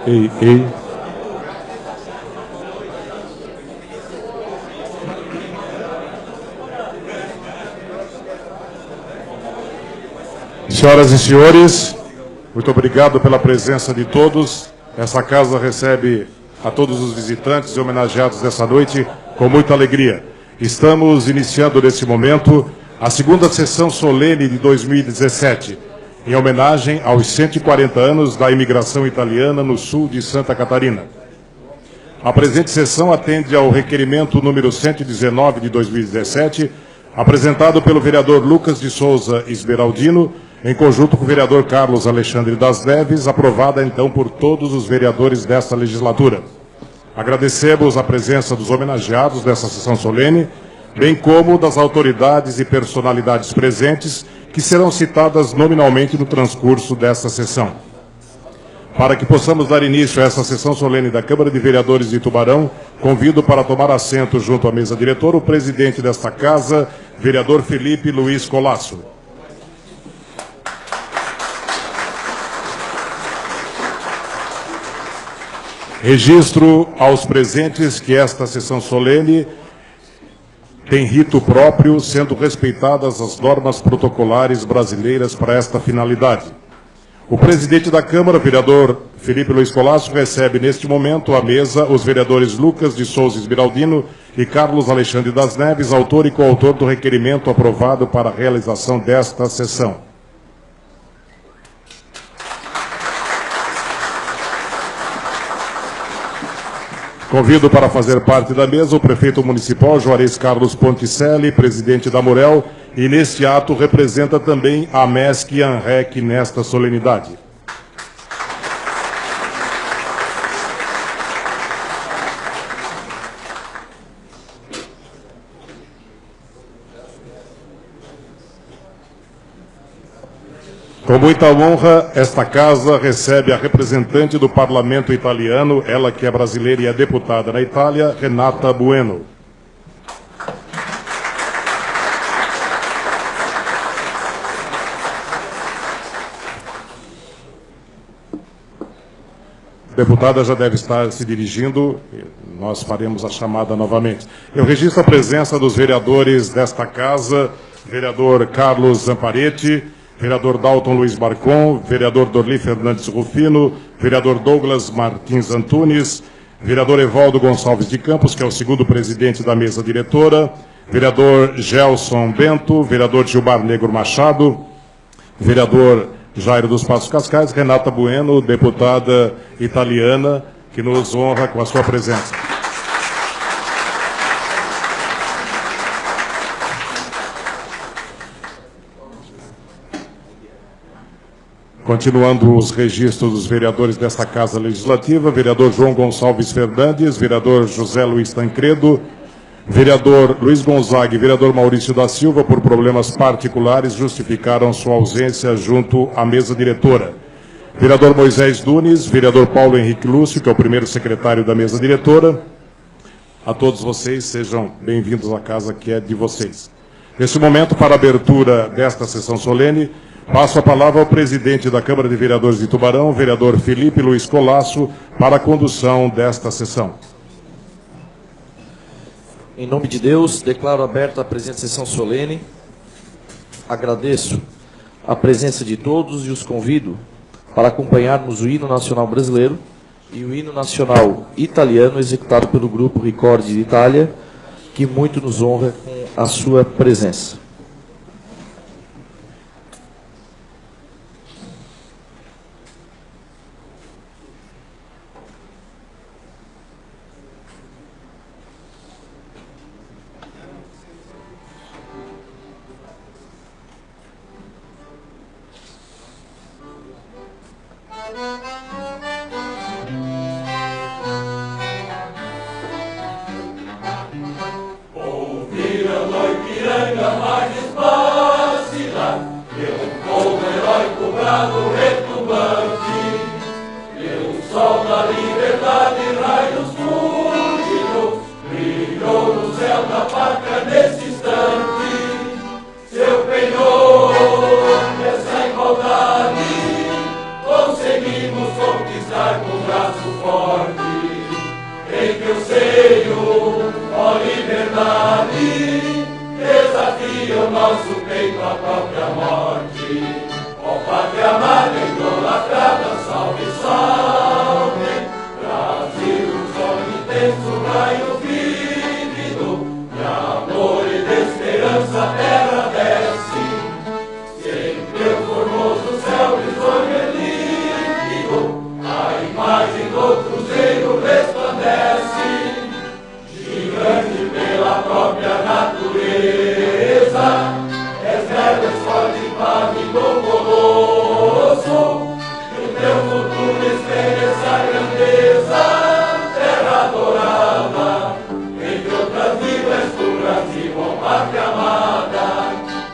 Ei. Senhoras e senhores, muito obrigado pela presença de todos. Essa casa recebe a todos os visitantes e homenageados dessa noite com muita alegria. Estamos iniciando nesse momento a segunda sessão solene de 2017, em homenagem aos 140 anos da imigração italiana no sul de Santa Catarina. A presente sessão atende ao requerimento número 119 de 2017, apresentado pelo vereador Lucas de Souza Esmeraldino, em conjunto com o vereador Carlos Alexandre das Neves, aprovada então por todos os vereadores desta legislatura. Agradecemos a presença dos homenageados dessa sessão solene, bem como das autoridades e personalidades presentes, que serão citadas nominalmente no transcurso desta sessão. Para que possamos dar início a essa sessão solene da Câmara de Vereadores de Tubarão, convido para tomar assento junto à mesa diretora o presidente desta casa, vereador Felipe Luiz Colasso. Registro aos presentes que esta sessão solene tem rito próprio, sendo respeitadas as normas protocolares brasileiras para esta finalidade. O presidente da Câmara, vereador Felipe Luiz Colasso, recebe neste momento à mesa os vereadores Lucas de Souza Esmeraldino e Carlos Alexandre das Neves, autor e coautor do requerimento aprovado para a realização desta sessão. Convido para fazer parte da mesa o prefeito municipal Juarez Carlos Ponticelli, presidente da Murel, e neste ato representa também a MESC ANREC nesta solenidade. Com muita honra, esta casa recebe a representante do parlamento italiano, ela que é brasileira e é deputada na Itália, Renata Bueno. A deputada já deve estar se dirigindo, nós faremos a chamada novamente. Eu registro a presença dos vereadores desta casa, vereador Carlos Zamparetti, vereador Dalton Luiz Marcon, vereador Dorli Fernandes Rufino, vereador Douglas Martins Antunes, vereador Evaldo Gonçalves de Campos, que é o segundo presidente da mesa diretora, vereador Gelson Bento, vereador Gilmar Negro Machado, vereador Jairo dos Passos Cascais, Renata Bueno, deputada italiana, que nos honra com a sua presença. Continuando os registros dos vereadores desta Casa Legislativa, vereador João Gonçalves Fernandes, vereador José Luiz Tancredo, vereador Luiz Gonzaga e vereador Maurício da Silva, por problemas particulares, justificaram sua ausência junto à mesa diretora. Vereador Moisés Nunes, vereador Paulo Henrique Lúcio, que é o primeiro secretário da mesa diretora. A todos vocês, sejam bem-vindos à casa que é de vocês. Nesse momento, para a abertura desta sessão solene, passo a palavra ao presidente da Câmara de Vereadores de Tubarão, vereador Felipe Luiz Colasso, para a condução desta sessão. Em nome de Deus, declaro aberta a presente sessão solene. Agradeço a presença de todos e os convido para acompanharmos o hino nacional brasileiro e o hino nacional italiano executado pelo Grupo Ricordi de Itália, que muito nos honra com a sua presença. Ouvir a noite piranga mais despacio. liberdade desafia o nosso peito à própria morte. Ó pátria amada, idolatrada, salve, salve. Brasil, sonho intenso, raio vívido, de amor e de esperança a terra desce. Sempre o formoso céu risonho e límpido, a imagem do cruzeiro resplandece. Gigante pela própria natureza, és verbo, escolhe pave do colosso, que o teu futuro experiência a grandeza, terra dourada, entre outras vivas do Brasil, ó pátria amada,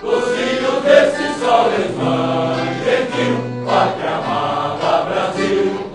os filhos desse sol levante, gentil, pátria amada, Brasil.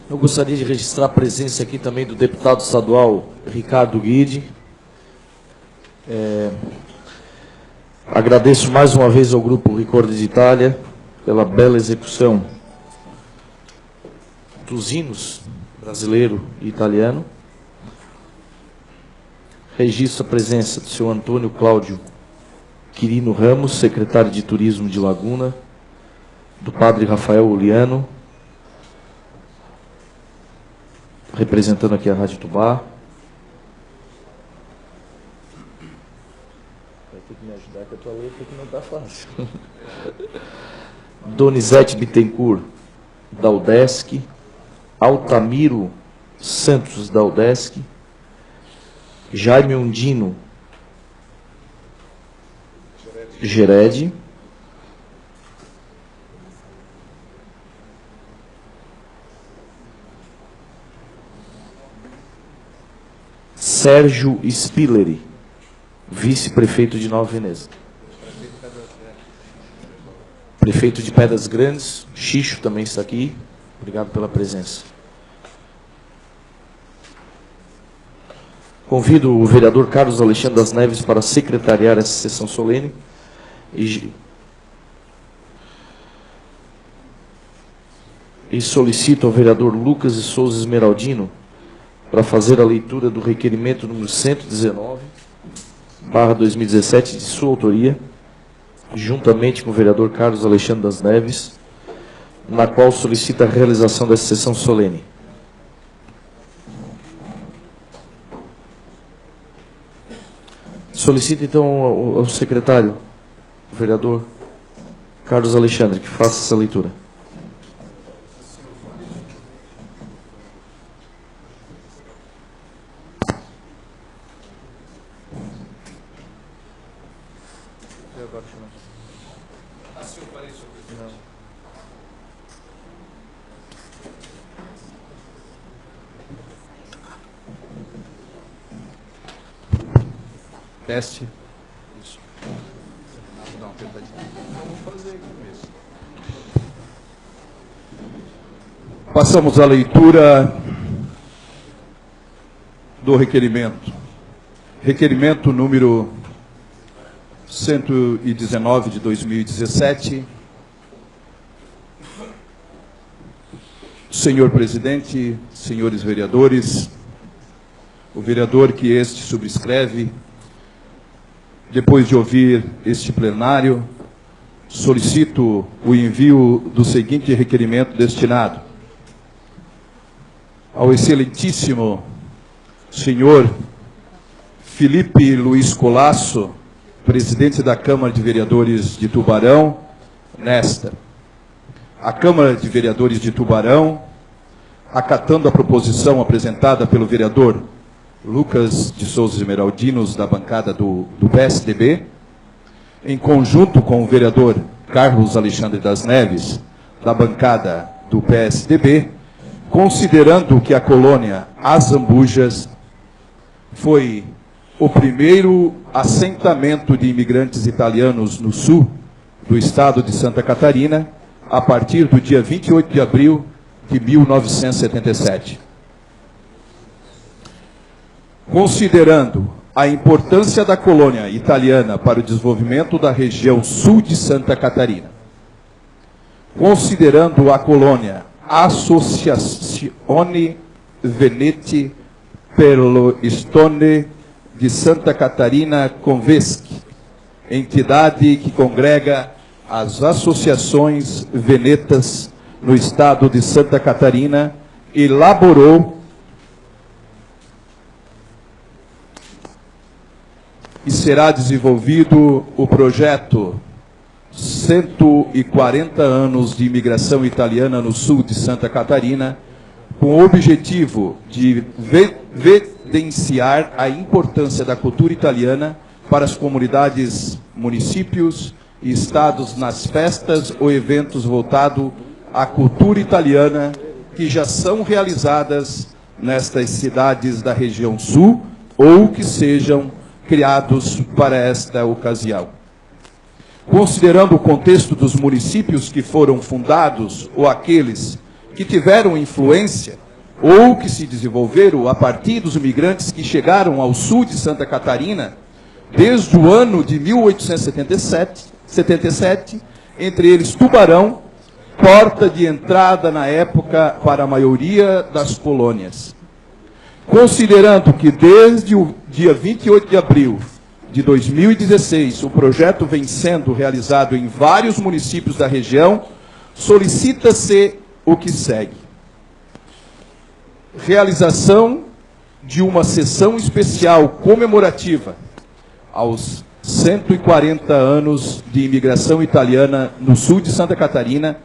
Eu gostaria de registrar a presença aqui também do deputado estadual Ricardo Guide. Agradeço mais uma vez ao Grupo Ricordi d'Italia pela bela execução dos hinos brasileiro e italiano. Registro a presença do senhor Antônio Cláudio Quirino Ramos, secretário de Turismo de Laguna, do padre Rafael Oliano, representando aqui a Rádio Tubá. Vai ter que me ajudar com a tua letra que não está fácil. Donizete Bittencourt, da UDESC, Altamiro Santos, da UDESC, Jaime Undino, Gered, Sérgio Spilleri, vice-prefeito de Nova Veneza. Prefeito de Pedras Grandes, Xixo também está aqui. Obrigado pela presença. Convido o vereador Carlos Alexandre das Neves para secretariar essa sessão solene. E solicito ao vereador Lucas de Souza Esmeraldino para fazer a leitura do requerimento número 119/2017, de sua autoria, juntamente com o vereador Carlos Alexandre das Neves, na qual solicita a realização dessa sessão solene. Solicito, então, ao secretário, o vereador Carlos Alexandre, que faça essa leitura. Teste. Isso. Não, apertadinho. Vamos fazer aqui mesmo. Passamos à leitura do requerimento. Requerimento número 119 de 2017. Senhor presidente, senhores vereadores, o vereador que este subscreve, depois de ouvir este plenário, solicito o envio do seguinte requerimento destinado ao excelentíssimo senhor Felipe Luiz Colasso, presidente da Câmara de Vereadores de Tubarão, nesta. A Câmara de Vereadores de Tubarão, acatando a proposição apresentada pelo vereador Lucas de Souza Esmeraldinos, da bancada do PSDB, em conjunto com o vereador Carlos Alexandre das Neves, da bancada do PSDB, considerando que a colônia As Ambujas foi o primeiro assentamento de imigrantes italianos no sul do estado de Santa Catarina, a partir do dia 28 de abril de 1977. Considerando a importância da colônia italiana para o desenvolvimento da região sul de Santa Catarina, considerando a colônia Associazione Veneti per lo Stone de Santa Catarina Conveschi, entidade que congrega as associações venetas no estado de Santa Catarina, elaborou e será desenvolvido o projeto 140 anos de imigração italiana no sul de Santa Catarina, com o objetivo de evidenciar a importância da cultura italiana para as comunidades, municípios e estados nas festas ou eventos voltados à cultura italiana que já são realizadas nestas cidades da região sul ou que sejam criados para esta ocasião. Considerando o contexto dos municípios que foram fundados ou aqueles que tiveram influência ou que se desenvolveram a partir dos imigrantes que chegaram ao sul de Santa Catarina desde o ano de 1877, entre eles Tubarão, porta de entrada na época para a maioria das colônias. Considerando que desde o dia 28 de abril de 2016 o projeto vem sendo realizado em vários municípios da região, solicita-se o que segue: realização de uma sessão especial comemorativa aos 140 anos de imigração italiana no sul de Santa Catarina,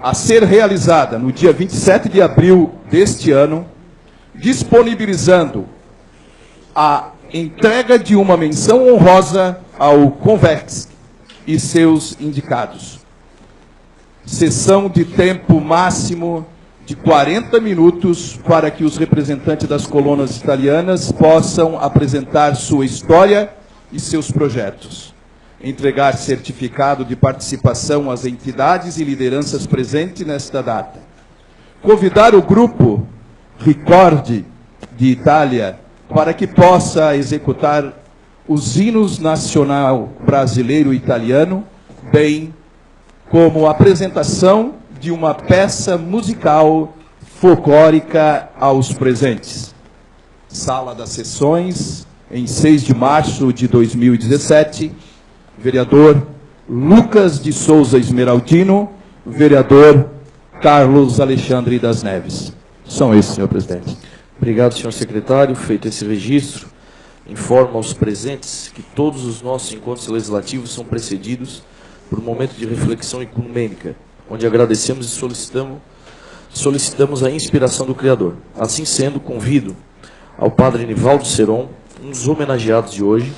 a ser realizada no dia 27 de abril deste ano, disponibilizando a entrega de uma menção honrosa ao Convex e seus indicados. Sessão de tempo máximo de 40 minutos para que os representantes das colônias italianas possam apresentar sua história e seus projetos. Entregar certificado de participação às entidades e lideranças presentes nesta data. Convidar o grupo Ricordi de Itália para que possa executar os hinos nacional brasileiro e italiano, bem como a apresentação de uma peça musical folclórica aos presentes. Sala das Sessões, em 6 de março de 2017, vereador Lucas de Souza Esmeraldino, vereador Carlos Alexandre das Neves. São esses, senhor presidente. Obrigado, senhor secretário. Feito esse registro, informo aos presentes que todos os nossos encontros legislativos são precedidos por um momento de reflexão ecumênica, onde agradecemos e solicitamos a inspiração do Criador. Assim sendo, convido ao padre Nivaldo Seron, um dos homenageados de hoje,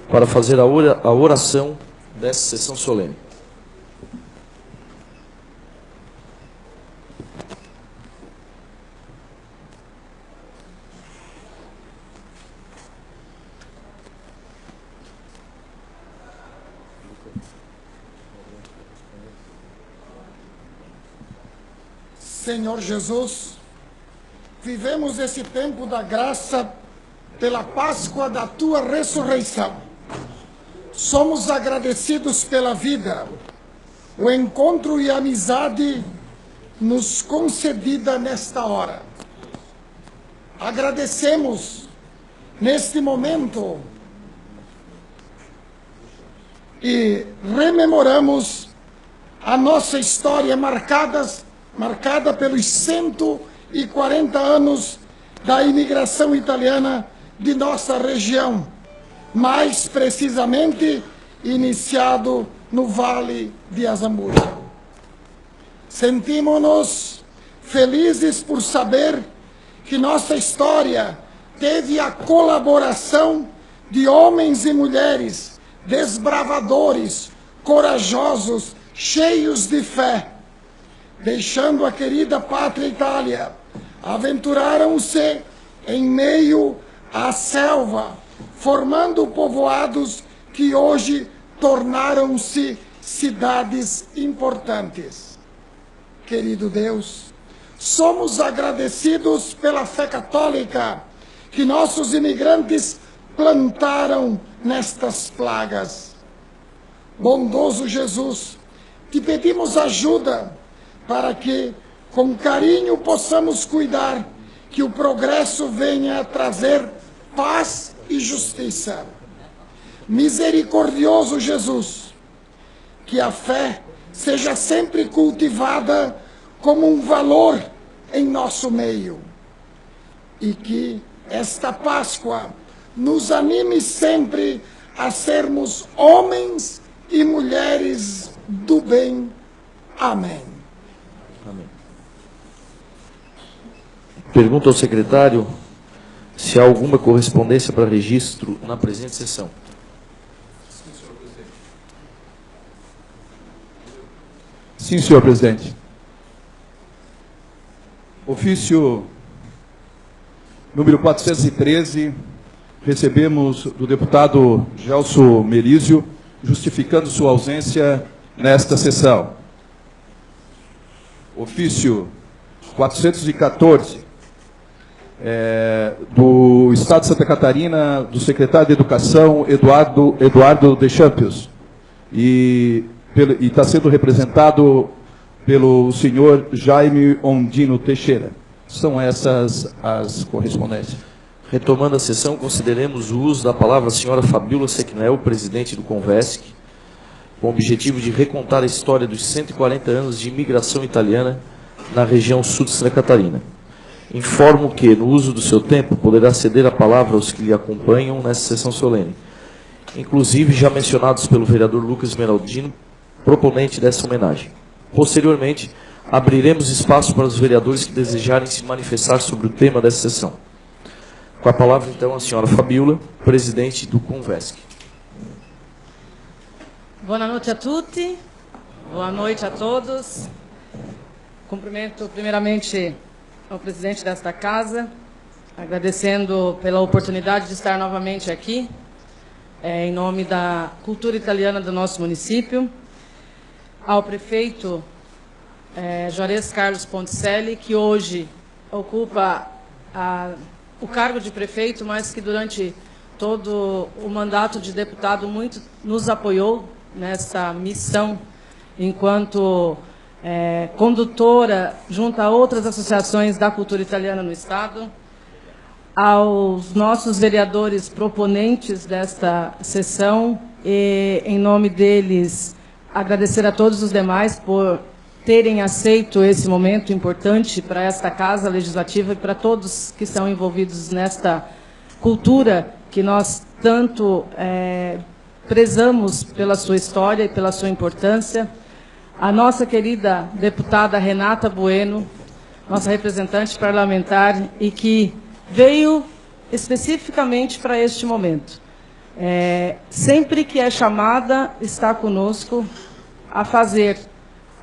para fazer a oração dessa sessão solene. Senhor Jesus, vivemos esse tempo da graça pela Páscoa da Tua ressurreição. Somos agradecidos pela vida, o encontro e a amizade nos concedida nesta hora. Agradecemos neste momento e rememoramos a nossa história marcada pelos 140 anos da imigração italiana de nossa região, mais precisamente iniciado no Vale de Azambuja. Sentimos-nos felizes por saber que nossa história teve a colaboração de homens e mulheres desbravadores, corajosos, cheios de fé. Deixando a querida pátria Itália, aventuraram-se em meio à selva, formando povoados que hoje tornaram-se cidades importantes. Querido Deus, somos agradecidos pela fé católica que nossos imigrantes plantaram nestas plagas. Bondoso Jesus, te pedimos ajuda para que, com carinho, possamos cuidar que o progresso venha a trazer paz e justiça. Misericordioso Jesus, que a fé seja sempre cultivada como um valor em nosso meio e que esta Páscoa nos anime sempre a sermos homens e mulheres do bem. Amém. Amém. Pergunto ao secretário se há alguma correspondência para registro na presente sessão. Sim, senhor presidente. Ofício número 413, recebemos do deputado Gelson Merizio, justificando sua ausência nesta sessão. Ofício 414, do Estado de Santa Catarina, do secretário de Educação, Eduardo Deschamps, e está sendo representado pelo senhor Jaime Ondino Teixeira. São essas as correspondências. Retomando a sessão, consideremos o uso da palavra à senhora Fabíola Sequinel, presidente do Convesc, com o objetivo de recontar a história dos 140 anos de imigração italiana na região sul de Santa Catarina. Informo que, no uso do seu tempo, poderá ceder a palavra aos que lhe acompanham nessa sessão solene, inclusive já mencionados pelo vereador Lucas Meraldino, proponente dessa homenagem. Posteriormente, abriremos espaço para os vereadores que desejarem se manifestar sobre o tema dessa sessão. Com a palavra, então, a senhora Fabíola, presidente do Convesc. Boa noite a tutti, boa noite a todos. Cumprimento primeiramente ao presidente desta casa, agradecendo pela oportunidade de estar novamente aqui, em nome da cultura italiana do nosso município, ao prefeito Juarez Carlos Ponticelli, que hoje ocupa o cargo de prefeito, mas que durante todo o mandato de deputado muito nos apoiou nessa missão, enquanto condutora junto a outras associações da cultura italiana no Estado, aos nossos vereadores proponentes desta sessão, e em nome deles agradecer a todos os demais por terem aceito esse momento importante para esta Casa Legislativa e para todos que estão envolvidos nesta cultura que nós tanto prezamos pela sua história e pela sua importância. A nossa querida deputada Renata Bueno, nossa representante parlamentar, e que veio especificamente para este momento. Sempre que é chamada, está conosco a fazer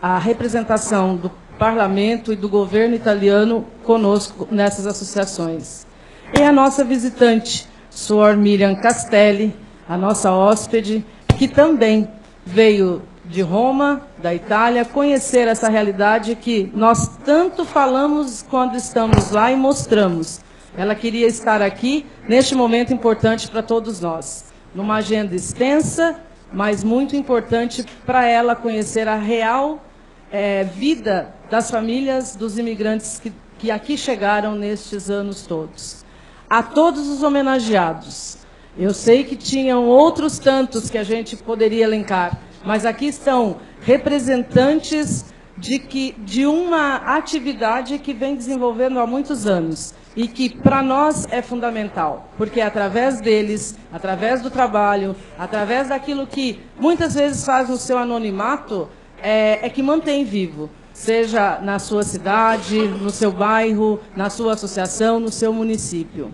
a representação do parlamento e do governo italiano conosco nessas associações. E a nossa visitante, Suor Miriam Castelli, a nossa hóspede, que também veio de Roma, da Itália, conhecer essa realidade que nós tanto falamos quando estamos lá e mostramos. Ela queria estar aqui neste momento importante para todos nós, numa agenda extensa, mas muito importante para ela conhecer a real vida das famílias dos imigrantes que aqui chegaram nestes anos todos. A todos os homenageados, eu sei que tinham outros tantos que a gente poderia elencar, mas aqui estão representantes de uma atividade que vem desenvolvendo há muitos anos e que para nós é fundamental, porque é através deles, através do trabalho, através daquilo que muitas vezes faz no seu anonimato, é que mantém vivo, seja na sua cidade, no seu bairro, na sua associação, no seu município.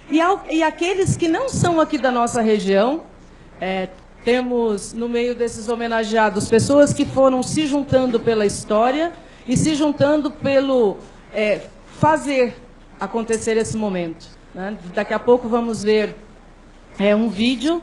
E aqueles que não são aqui da nossa região, temos no meio desses homenageados pessoas que foram se juntando pela história e se juntando pelo fazer acontecer esse momento, né? Daqui a pouco vamos ver um vídeo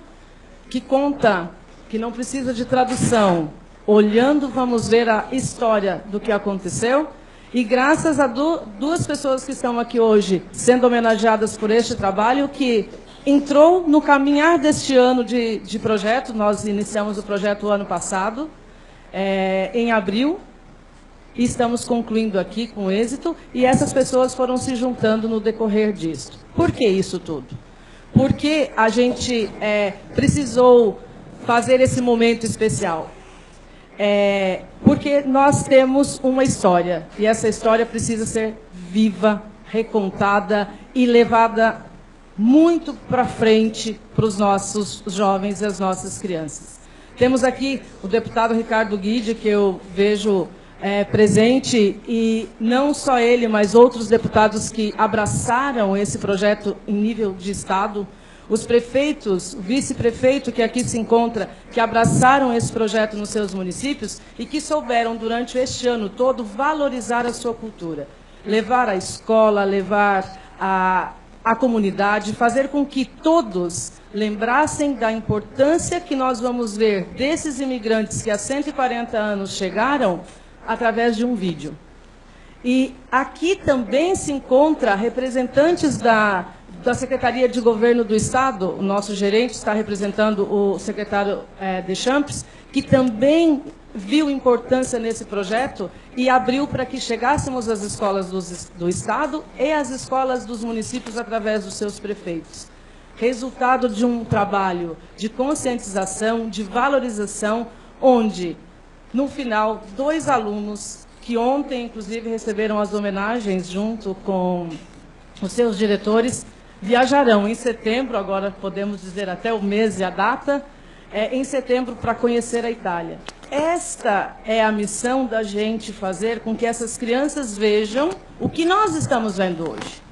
que conta, que não precisa de tradução. Olhando, vamos ver a história do que aconteceu. E graças a duas pessoas que estão aqui hoje sendo homenageadas por este trabalho, que entrou no caminhar deste ano de projeto. Nós iniciamos o projeto o ano passado, em abril, e estamos concluindo aqui com êxito, e essas pessoas foram se juntando no decorrer disso. Por que isso tudo? Porque a gente precisou fazer esse momento especial. Porque nós temos uma história, e essa história precisa ser viva, recontada e levada muito para frente para os nossos jovens e as nossas crianças. Temos aqui o deputado Ricardo Guide, que eu vejo presente, e não só ele, mas outros deputados que abraçaram esse projeto em nível de Estado, os prefeitos, o vice-prefeito que aqui se encontra, que abraçaram esse projeto nos seus municípios e que souberam, durante este ano todo, valorizar a sua cultura. Levar a escola, levar a comunidade, fazer com que todos lembrassem da importância que nós vamos ver desses imigrantes que há 140 anos chegaram através de um vídeo. E aqui também se encontra representantes da Secretaria de Governo do Estado. O nosso gerente está representando o secretário Deschamps, que também viu importância nesse projeto e abriu para que chegássemos às escolas do Estado e às escolas dos municípios através dos seus prefeitos. Resultado de um trabalho de conscientização, de valorização, onde, no final, 2 alunos, que ontem, inclusive, receberam as homenagens junto com os seus diretores, viajarão em setembro, agora podemos dizer até o mês e a data, em setembro, para conhecer a Itália. Esta é a missão da gente, fazer com que essas crianças vejam o que nós estamos vendo hoje.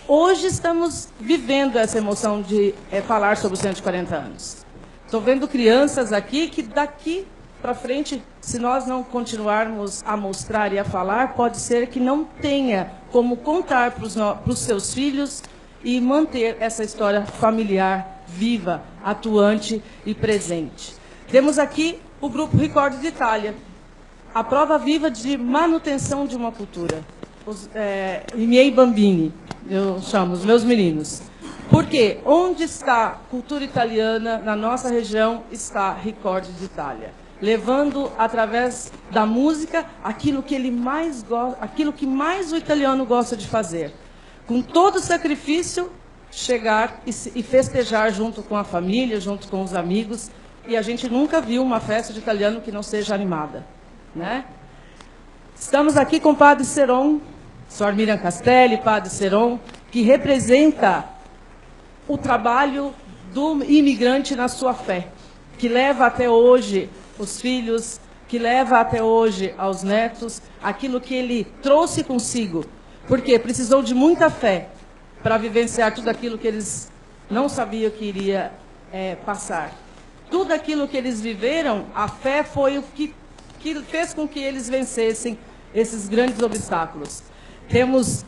Hoje estamos vivendo essa emoção de falar sobre os 140 anos. Estou vendo crianças aqui que daqui para frente, se nós não continuarmos a mostrar e a falar, pode ser que não tenha como contar para os seus filhos e manter essa história familiar viva, atuante e presente. Temos aqui o Grupo Ricordi d'Italia, a prova viva de manutenção de uma cultura. I miei bambini, eu chamo, os meus meninos. Porque onde está a cultura italiana, na nossa região, está Ricordi d'Italia. Levando, através da música, aquilo que ele mais gosta, aquilo que mais o italiano gosta de fazer. Com todo o sacrifício, chegar e festejar junto com a família, junto com os amigos. E a gente nunca viu uma festa de italiano que não seja animada, né? Estamos aqui com o Padre Seron, Sr. Miriam Castelli, Padre Seron, que representa o trabalho do imigrante na sua fé, que leva até hoje os filhos, que leva até hoje aos netos, aquilo que ele trouxe consigo, porque precisou de muita fé para vivenciar tudo aquilo que eles não sabiam que iria passar. Tudo aquilo que eles viveram, a fé foi o que fez com que eles vencessem esses grandes obstáculos. Temos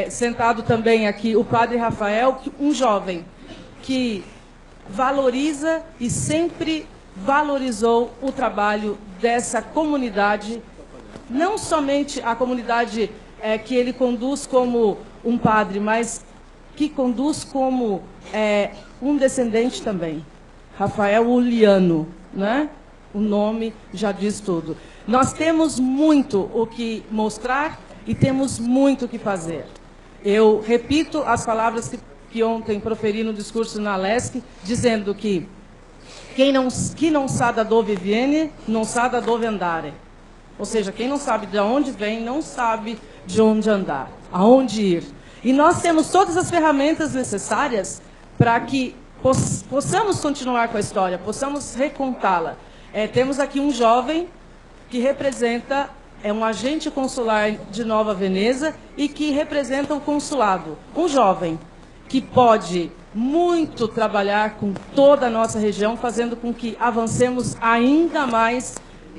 sentado também aqui o Padre Rafael, um jovem que valoriza e sempre valorizou o trabalho dessa comunidade, não somente a comunidade que ele conduz como um padre, mas que conduz como um descendente também. Rafael Uliano, né? O nome já diz tudo. Nós temos muito o que mostrar e temos muito o que fazer. Eu repito as palavras que ontem proferi no discurso na Lesc, dizendo que quem não sabe dove viene, não sabe dove andare. Ou seja, quem não sabe de onde vem, não sabe de onde andar, aonde ir. E nós temos todas as ferramentas necessárias para que possamos continuar com a história, possamos recontá-la. Temos aqui um jovem que representa, um agente consular de Nova Veneza e que representa o consulado. Um jovem que pode muito trabalhar com toda a nossa região, fazendo com que avancemos ainda mais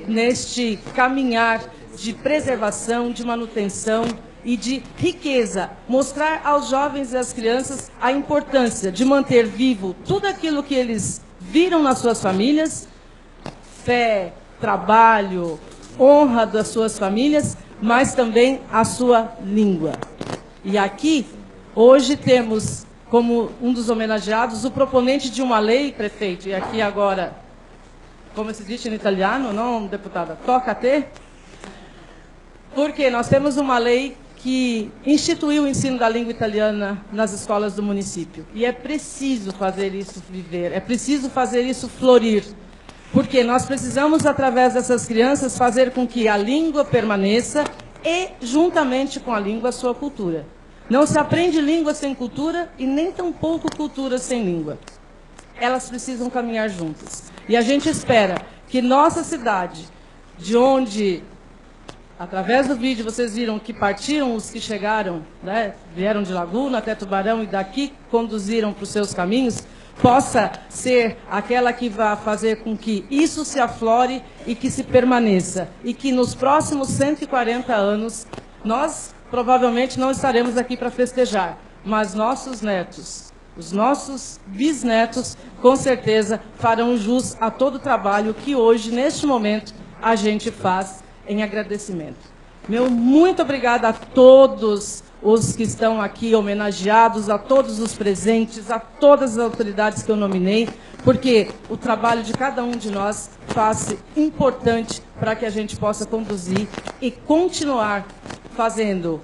neste caminhar de preservação, de manutenção e de riqueza. Mostrar aos jovens e às crianças a importância de manter vivo tudo aquilo que eles viram nas suas famílias, fé, trabalho, honra das suas famílias, mas também a sua língua. E aqui, hoje temos como um dos homenageados o proponente de uma lei, prefeito, e aqui agora, como se diz em italiano, não, deputada, toca a ter, porque nós temos uma lei que instituiu o ensino da língua italiana nas escolas do município. E é preciso fazer isso viver, é preciso fazer isso florir, porque nós precisamos, através dessas crianças, fazer com que a língua permaneça e, juntamente com a língua, a sua cultura. Não se aprende língua sem cultura e nem tampouco cultura sem língua. Elas precisam caminhar juntas. E a gente espera que nossa cidade, de onde, através do vídeo, vocês viram que partiram os que chegaram, né, vieram de Laguna até Tubarão e daqui conduziram para os seus caminhos, possa ser aquela que vai fazer com que isso se aflore e que se permaneça. E que nos próximos 140 anos, nós provavelmente não estaremos aqui para festejar, mas nossos netos, os nossos bisnetos, com certeza farão jus a todo o trabalho que hoje, neste momento, a gente faz em agradecimento. Meu muito obrigada a todos os que estão aqui homenageados, a todos os presentes, a todas as autoridades que eu nominei, porque o trabalho de cada um de nós faz importante para que a gente possa conduzir e continuar fazendo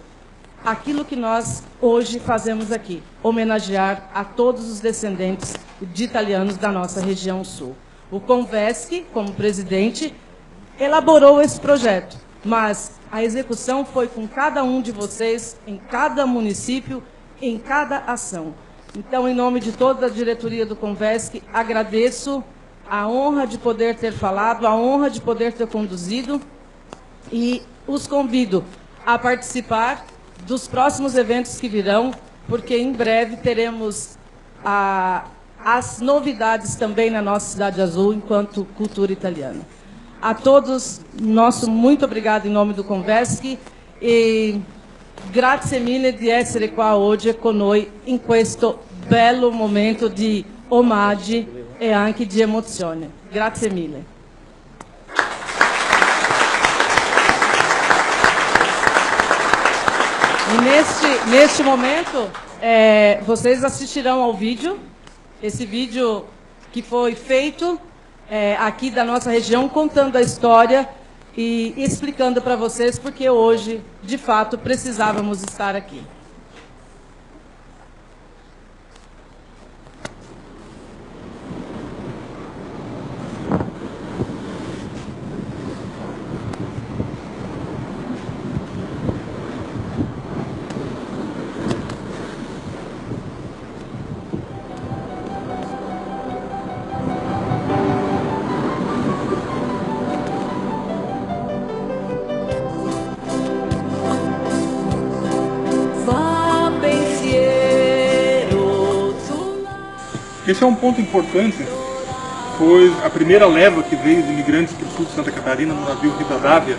aquilo que nós hoje fazemos aqui, homenagear a todos os descendentes de italianos da nossa região sul. O Convesc, como presidente, elaborou esse projeto, mas a execução foi com cada um de vocês, em cada município, em cada ação. Então, em nome de toda a diretoria do Convesc, agradeço a honra de poder ter falado, a honra de poder ter conduzido e os convido a participar dos próximos eventos que virão, porque em breve teremos as novidades também na nossa Cidade Azul, enquanto cultura italiana. A todos, nosso muito obrigado em nome do Convesc e grazie mille di essere qua oggi con noi in questo bello momento di omaggi e anche di emozione. Grazie mille. E neste momento, vocês assistirão ao vídeo, esse vídeo que foi feito aqui da nossa região, contando a história e explicando para vocês porque hoje, de fato, precisávamos estar aqui. Esse é um ponto importante, pois a primeira leva que veio de imigrantes para o sul de Santa Catarina no navio Rivadavia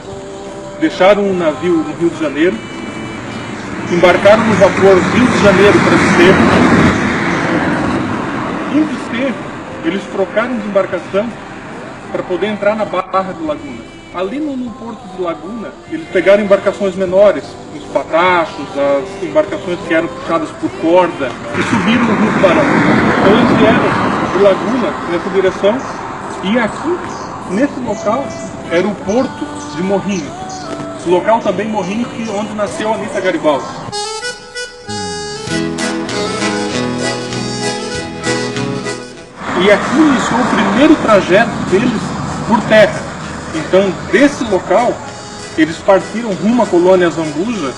deixaram um navio no Rio de Janeiro, embarcaram no vapor Rio de Janeiro para Desterro. Em Desterro, eles trocaram de embarcação para poder entrar na Barra de Laguna. Ali no porto de Laguna, eles pegaram embarcações menores, os patachos, as embarcações que eram puxadas por corda, e subiram no Rio Tubarão. Então eles vieram de Laguna nessa direção, e aqui, nesse local, era o porto de Morrinhos. O local também Morrinhos, onde nasceu a Anita Garibaldi. E aqui iniciou o primeiro trajeto deles por terra. Então, desse local, eles partiram rumo à colônia Zambuja,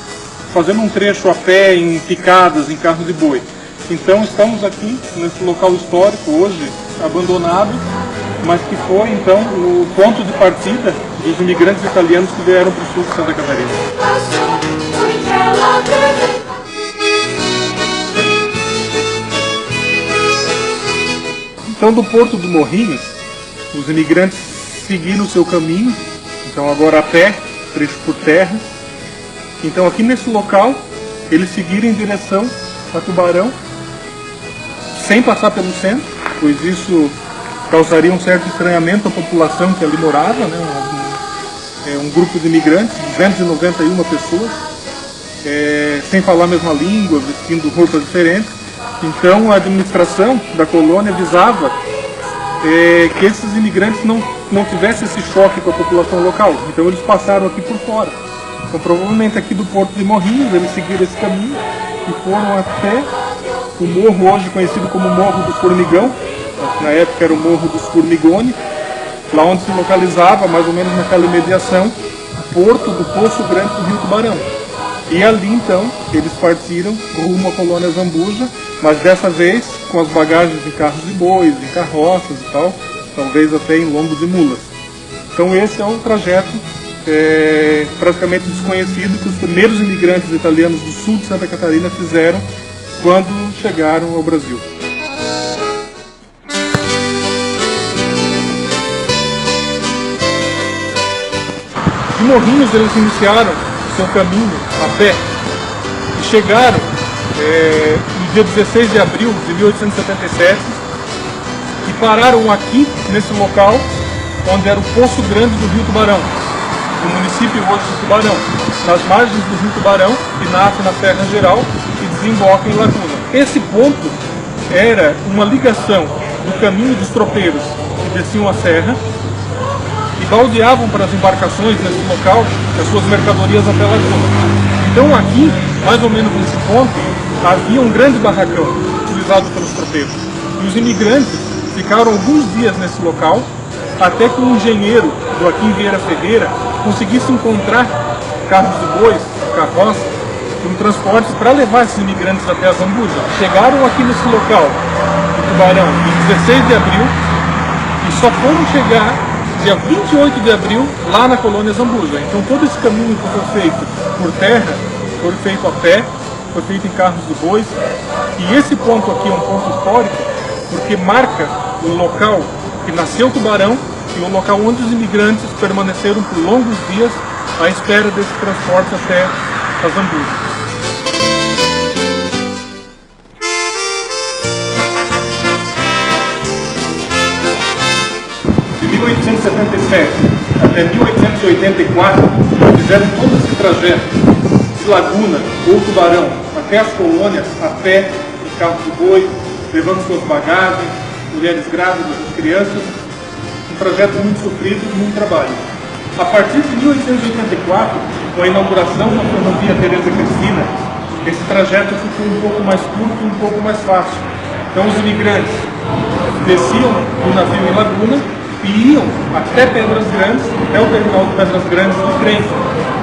fazendo um trecho a pé, em picadas, em carros de boi. Então, estamos aqui, nesse local histórico, hoje abandonado, mas que foi, então, o ponto de partida dos imigrantes italianos que vieram para o sul de Santa Catarina. Então, do Porto do Morrinhos, os imigrantes seguiram o seu caminho, então agora a pé, trecho por terra. Então, aqui nesse local, eles seguiram em direção a Tubarão, sem passar pelo centro, pois isso causaria um certo estranhamento à população que ali morava, né? Um grupo de imigrantes, 291 pessoas, sem falar a mesma língua, vestindo roupas diferentes. Então a administração da colônia visava que esses imigrantes não tivessem esse choque com a população local. Então eles passaram aqui por fora. Então provavelmente aqui do Porto de Morrinhos eles seguiram esse caminho e foram até o morro hoje conhecido como Morro do Formigão. Na época era o Morro dos Formigoni, lá onde se localizava, mais ou menos naquela imediação, o porto do Poço Grande do Rio Tubarão. E ali então eles partiram rumo à colônia Zambuja, mas dessa vez com as bagagens em carros de bois, em carroças e tal, talvez até em lombos de mulas. Então esse é um trajeto praticamente desconhecido que os primeiros imigrantes italianos do sul de Santa Catarina fizeram quando chegaram ao Brasil. De Morrinhos eles iniciaram seu caminho a pé e chegaram no dia 16 de abril de 1877 e pararam aqui nesse local onde era o Poço Grande do Rio Tubarão, no município hoje de Tubarão, nas margens do Rio Tubarão, que nasce na Serra Geral e desemboca em Laguna. Esse ponto era uma ligação do caminho dos tropeiros que desciam a serra e baldeavam para as embarcações nesse local as suas mercadorias até Laguna. Então aqui, mais ou menos nesse ponto, havia um grande barracão utilizado pelos tropeiros. E os imigrantes ficaram alguns dias nesse local até que um engenheiro, Joaquim Vieira Ferreira, conseguisse encontrar carros de bois, carroças, com transportes para levar esses imigrantes até a Zambuja. Chegaram aqui nesse local, em Tubarão, em 16 de abril e só foram chegar dia 28 de abril, lá na colônia Zambuja. Então todo esse caminho que foi feito por terra, foi feito a pé, foi feito em carros de bois. E esse ponto aqui é um ponto histórico, porque marca o local que nasceu Tubarão e o local onde os imigrantes permaneceram por longos dias à espera desse transporte até a Zambuja. De 1877 até 1884, fizeram todo esse trajeto de Laguna ou Tubarão até as colônias a pé, em carros de boi, levando suas bagagens, mulheres grávidas, crianças, um trajeto muito sofrido e muito trabalho. A partir de 1884, com a inauguração da ferrovia Teresa Cristina, esse trajeto ficou um pouco mais curto e um pouco mais fácil. Então os imigrantes desciam do navio em Laguna e iam até Pedras Grandes, até o terminal de Pedras Grandes do trem.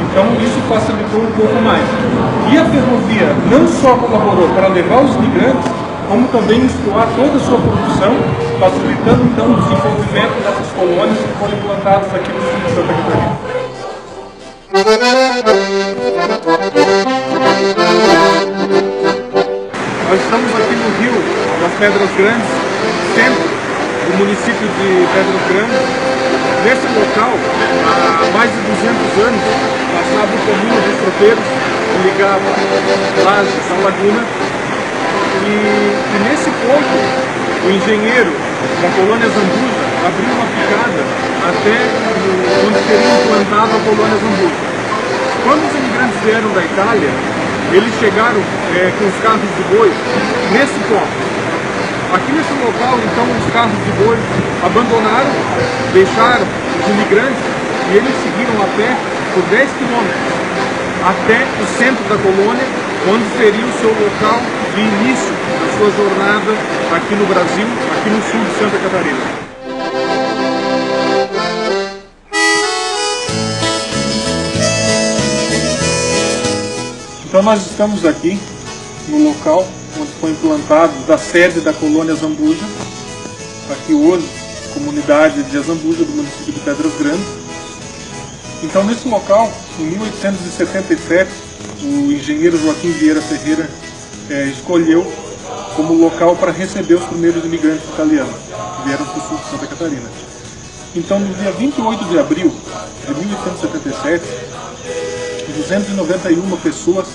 Então isso facilitou um pouco mais. E a ferrovia não só colaborou para levar os imigrantes, como também escoar toda a sua produção, facilitando então o desenvolvimento dessas colônias que foram implantadas aqui no sul de Santa Catarina. Nós estamos aqui no Rio das Pedras Grandes, centro do município de Pedras Grandes. Nesse local, há mais de 200 anos, passava o caminho dos tropeiros que ligava Lages à Laguna. E nesse ponto, o engenheiro da colônia Zambuja abriu uma picada até onde seria implantada a colônia Zambuja. Quando os imigrantes vieram da Itália, eles chegaram com os carros de boi nesse ponto. Aqui nesse local, então, os carros de boi abandonaram, deixaram os imigrantes e eles seguiram a pé por 10 quilômetros até o centro da colônia, onde seria o seu local de início da sua jornada aqui no Brasil, aqui no sul de Santa Catarina. Então nós estamos aqui no local onde foi implantado a sede da colônia Zambuja, aqui hoje, comunidade de Azambuja, do município de Pedras Grandes. Então nesse local, em 1877, o engenheiro Joaquim Vieira Ferreira escolheu como local para receber os primeiros imigrantes italianos, que vieram para o sul de Santa Catarina. Então no dia 28 de abril de 1877, 291 pessoas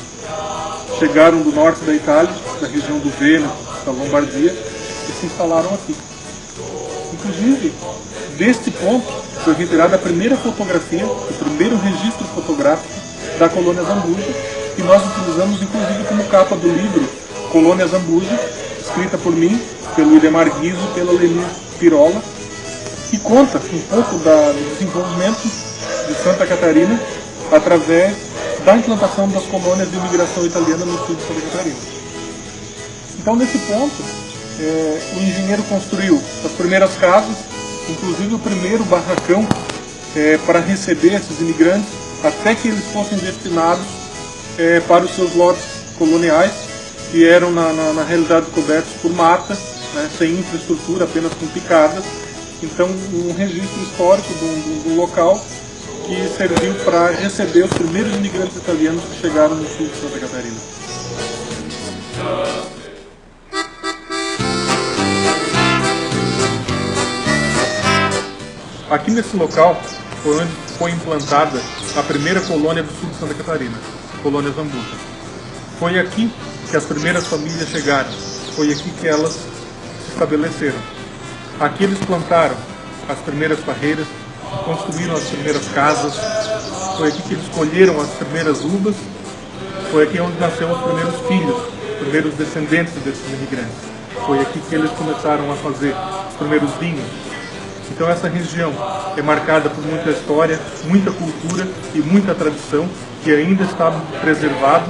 chegaram do norte da Itália, da região do Vêneto, da Lombardia, e se instalaram aqui. Inclusive, deste ponto foi retirada a primeira fotografia, o primeiro registro fotográfico da colônia Zambuja, que nós utilizamos inclusive como capa do livro Colônia Zambuja, escrita por mim, pelo Idemar Guizo e pela Leni Pirola, que conta um pouco do desenvolvimento de Santa Catarina através da implantação das colônias de imigração italiana no sul de Santa Catarina. Então, nesse ponto, o engenheiro construiu as primeiras casas, inclusive o primeiro barracão para receber esses imigrantes, até que eles fossem destinados para os seus lotes coloniais, que eram, na realidade, cobertos por mata, né, sem infraestrutura, apenas com picadas. Então, um registro histórico do local que serviu para receber os primeiros imigrantes italianos que chegaram no sul de Santa Catarina. Aqui nesse local foi onde foi implantada a primeira colônia do sul de Santa Catarina, a colônia Zambuja. Foi aqui que as primeiras famílias chegaram, foi aqui que elas se estabeleceram. Aqui eles plantaram as primeiras parreiras, construíram as primeiras casas, foi aqui que eles colheram as primeiras uvas, foi aqui onde nasceram os primeiros filhos, os primeiros descendentes desses imigrantes. Foi aqui que eles começaram a fazer os primeiros vinhos. Então essa região é marcada por muita história, muita cultura e muita tradição que ainda está preservado,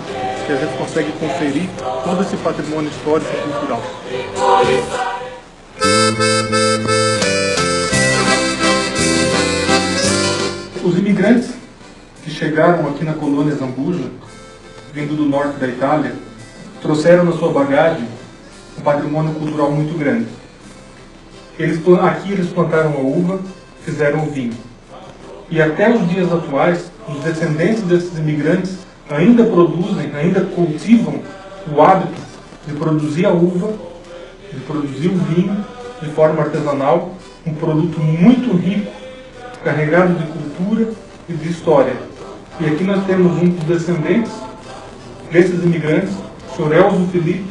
que a gente consegue conferir todo esse patrimônio histórico e cultural. Os imigrantes que chegaram aqui na colônia Zambuja, vindo do norte da Itália, trouxeram na sua bagagem um patrimônio cultural muito grande. Aqui eles plantaram a uva, fizeram o vinho. E até os dias atuais, os descendentes desses imigrantes ainda produzem, ainda cultivam o hábito de produzir a uva, de produzir o vinho de forma artesanal, um produto muito rico, carregado de cultura e de história. E aqui nós temos um dos descendentes desses imigrantes, o Sr. Elzo Felipe,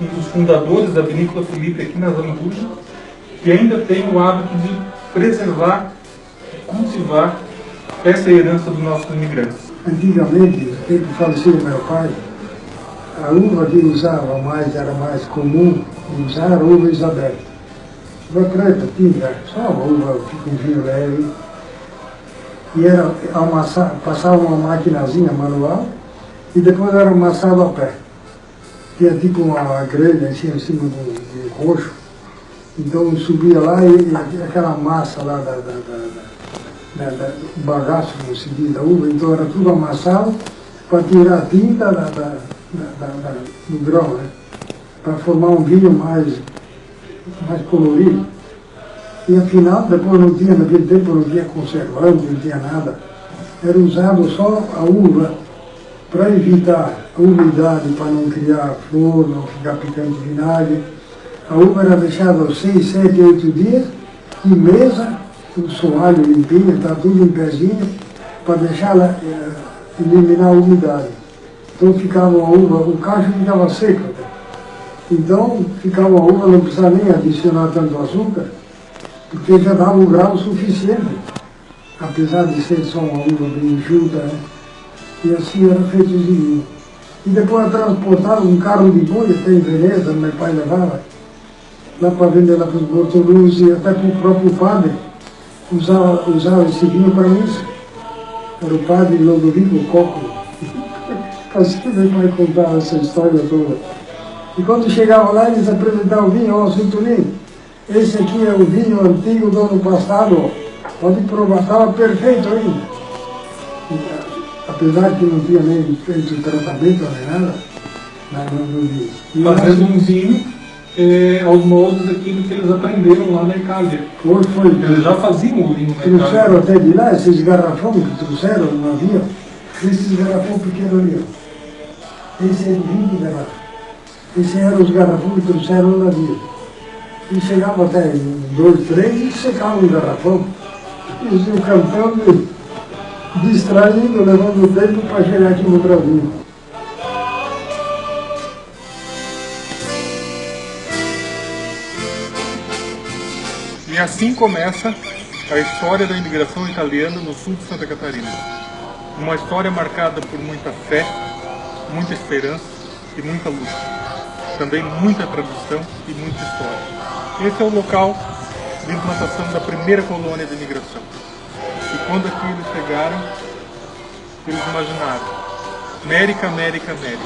um dos fundadores da Vinícola Felipe aqui na Zambuja, que ainda tem o hábito de preservar, cultivar essa herança dos nossos imigrantes. Antigamente, no tempo faleceu meu pai, a uva que usava mais, era mais comum usar a uva Isabel. Uva preta tinha só a uva com vinho leve, e era passava uma maquinazinha manual e depois era amassado a pé. Tinha tipo uma grelha assim, em cima de roxo. Então subia lá e aquela massa lá do bagaço, como se diz, da uva, então era tudo amassado para tirar a tinta do grão, né? Para formar um vinho mais colorido. E afinal, depois não tinha, naquele tempo não tinha conservante, não tinha nada. Era usado só a uva para evitar a umidade, para não criar flor, não ficar picante de vinagre. A uva era deixada 6, 7, 8 dias em mesa, com soalho limpinho, tá tudo em pezinho, para deixá-la eliminar a umidade. Então ficava a uva, o cacho ficava seco até. Então ficava a uva, não precisava nem adicionar tanto açúcar, porque já dava o grau suficiente, apesar de ser só uma uva bem enxuta, né? E assim era feito o vinho. E depois transportava um carro de boi até em Veneza, meu pai levava, lá para vender lá para os bortolus e até para o próprio padre, usava esse vinho para missa. Era o padre Lodovico Coco. Assim meu pai contava essa história toda. E quando chegava lá, eles apresentavam o vinho, ó, Cinturinho, esse aqui é o vinho antigo do ano passado, pode provar, estava perfeito ainda. Apesar que não tinha nem feito tratamento nem nada, mas não vi. Fazendo um vinho aos moldes daquilo que eles aprenderam lá na Itália. Foi. Eles já faziam o vinho na Itália. Trouxeram até de lá, esses garrafões que trouxeram no avião, esses garrafões pequenos ali, ó. Esse é de 20 garrafas. Esses eram os garrafões que trouxeram no navio. E chegava até 2, 3 e secavam o garrafão. E eles iam cantando, distraindo, levando o tempo para chegar aqui no Brasil. E assim começa a história da imigração italiana no sul de Santa Catarina. Uma história marcada por muita fé, muita esperança e muita luta. Também muita tradição e muita história. Esse é o local de implantação da primeira colônia de imigração. E quando aqui eles chegaram, eles imaginaram: América, América, América.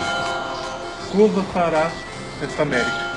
Cosa fará esta América?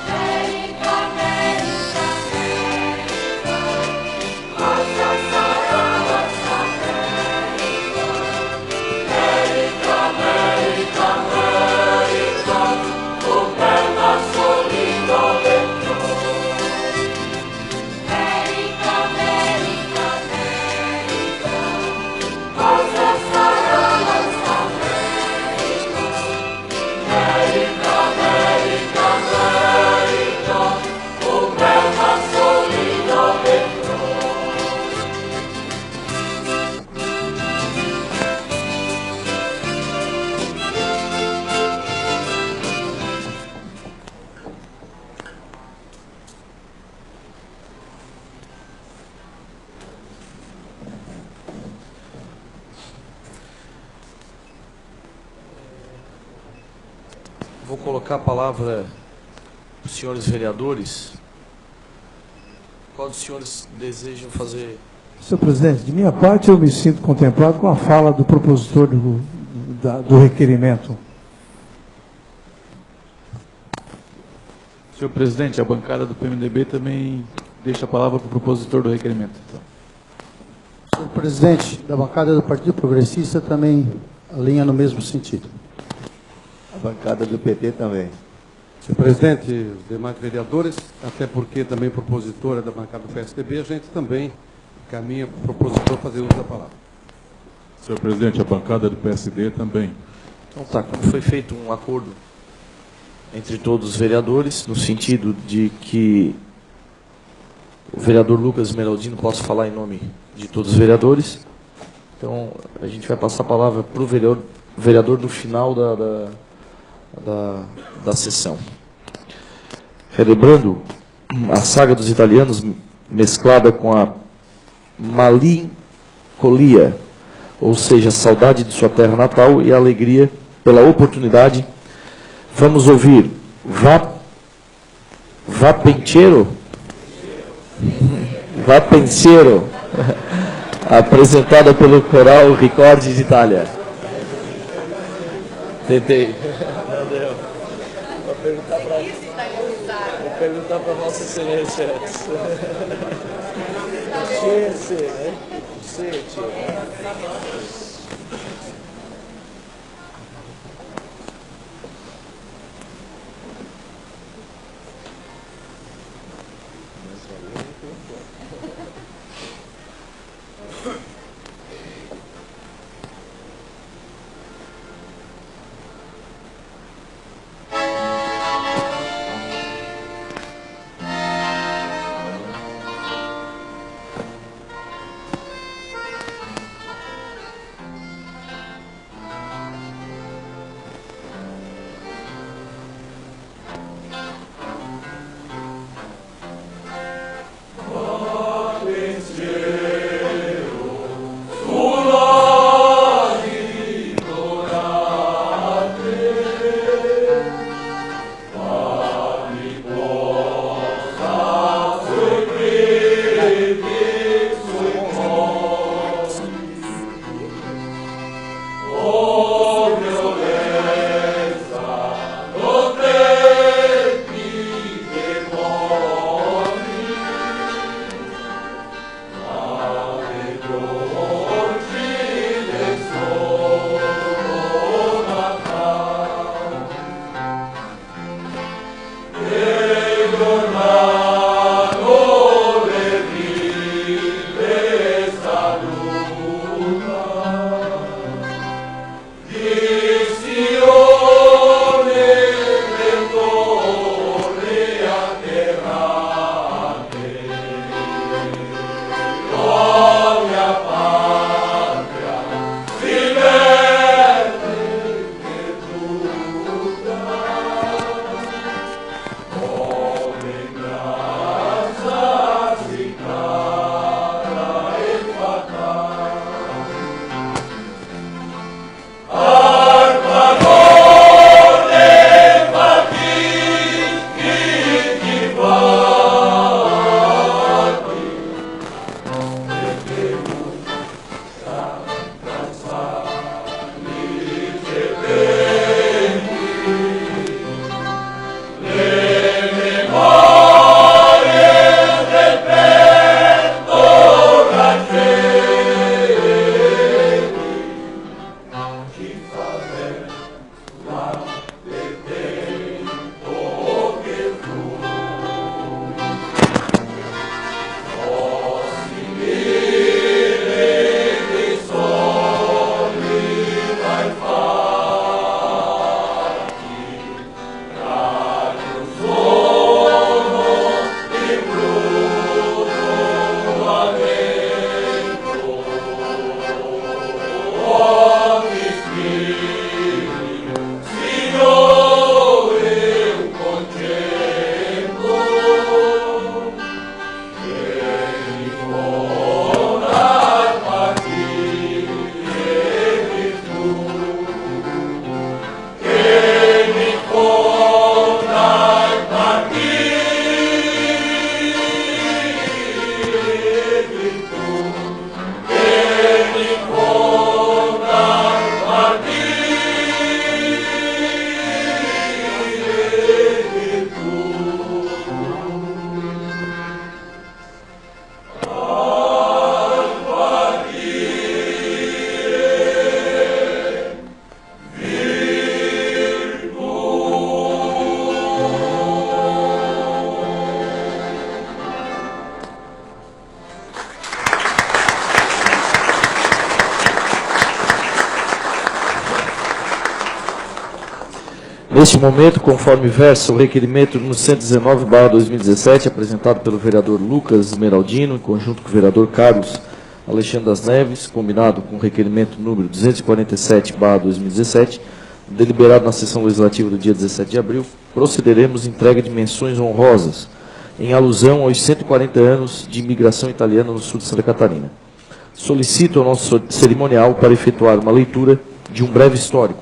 Vou colocar a palavra para os senhores vereadores. Qual dos senhores desejam fazer? Senhor presidente, de minha parte eu me sinto contemplado com a fala do propositor do requerimento. Senhor presidente, a bancada do PMDB também deixa a palavra para o propositor do requerimento. Senhor presidente, da bancada do Partido Progressista também alinha no mesmo sentido. A bancada do PT também. Senhor presidente, os demais vereadores, até porque também propositora da bancada do PSDB, a gente também caminha para o propositor fazer uso da palavra. Senhor presidente, a bancada do PSD também. Então tá, como foi feito um acordo entre todos os vereadores, no sentido de que o vereador Lucas Esmeraldino possa falar em nome de todos os vereadores, então a gente vai passar a palavra para o vereador no final da sessão. Relembrando a saga dos italianos mesclada com a malincolia, ou seja, a saudade de sua terra natal e a alegria pela oportunidade, vamos ouvir Va Pensiero, apresentada pelo coral Ricordi d'Italia. Tentei. Não deu. Vou perguntar para Vossa Excelência antes. Sim, né? Sim, Neste momento, conforme versa o requerimento número 119/2017, apresentado pelo vereador Lucas Esmeraldino, em conjunto com o vereador Carlos Alexandre das Neves, combinado com o requerimento número 247/2017, deliberado na sessão legislativa do dia 17 de abril, procederemos à entrega de menções honrosas, em alusão aos 140 anos de imigração italiana no sul de Santa Catarina. Solicito ao nosso cerimonial para efetuar uma leitura de um breve histórico,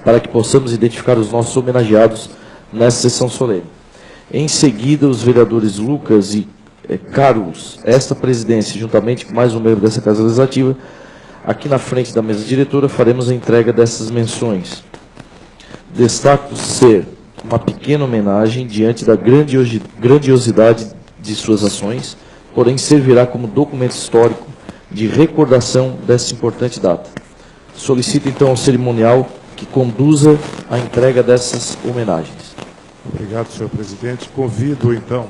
para que possamos identificar os nossos homenageados nessa sessão solene. Em seguida, os vereadores Lucas e Carlos, esta presidência, juntamente com mais um membro dessa Casa Legislativa, aqui na frente da mesa diretora, faremos a entrega dessas menções. Destaco ser uma pequena homenagem diante da grandiosidade de suas ações, porém servirá como documento histórico de recordação dessa importante data. Solicito então ao cerimonial que conduza a entrega dessas homenagens. Obrigado, senhor presidente. Convido, então,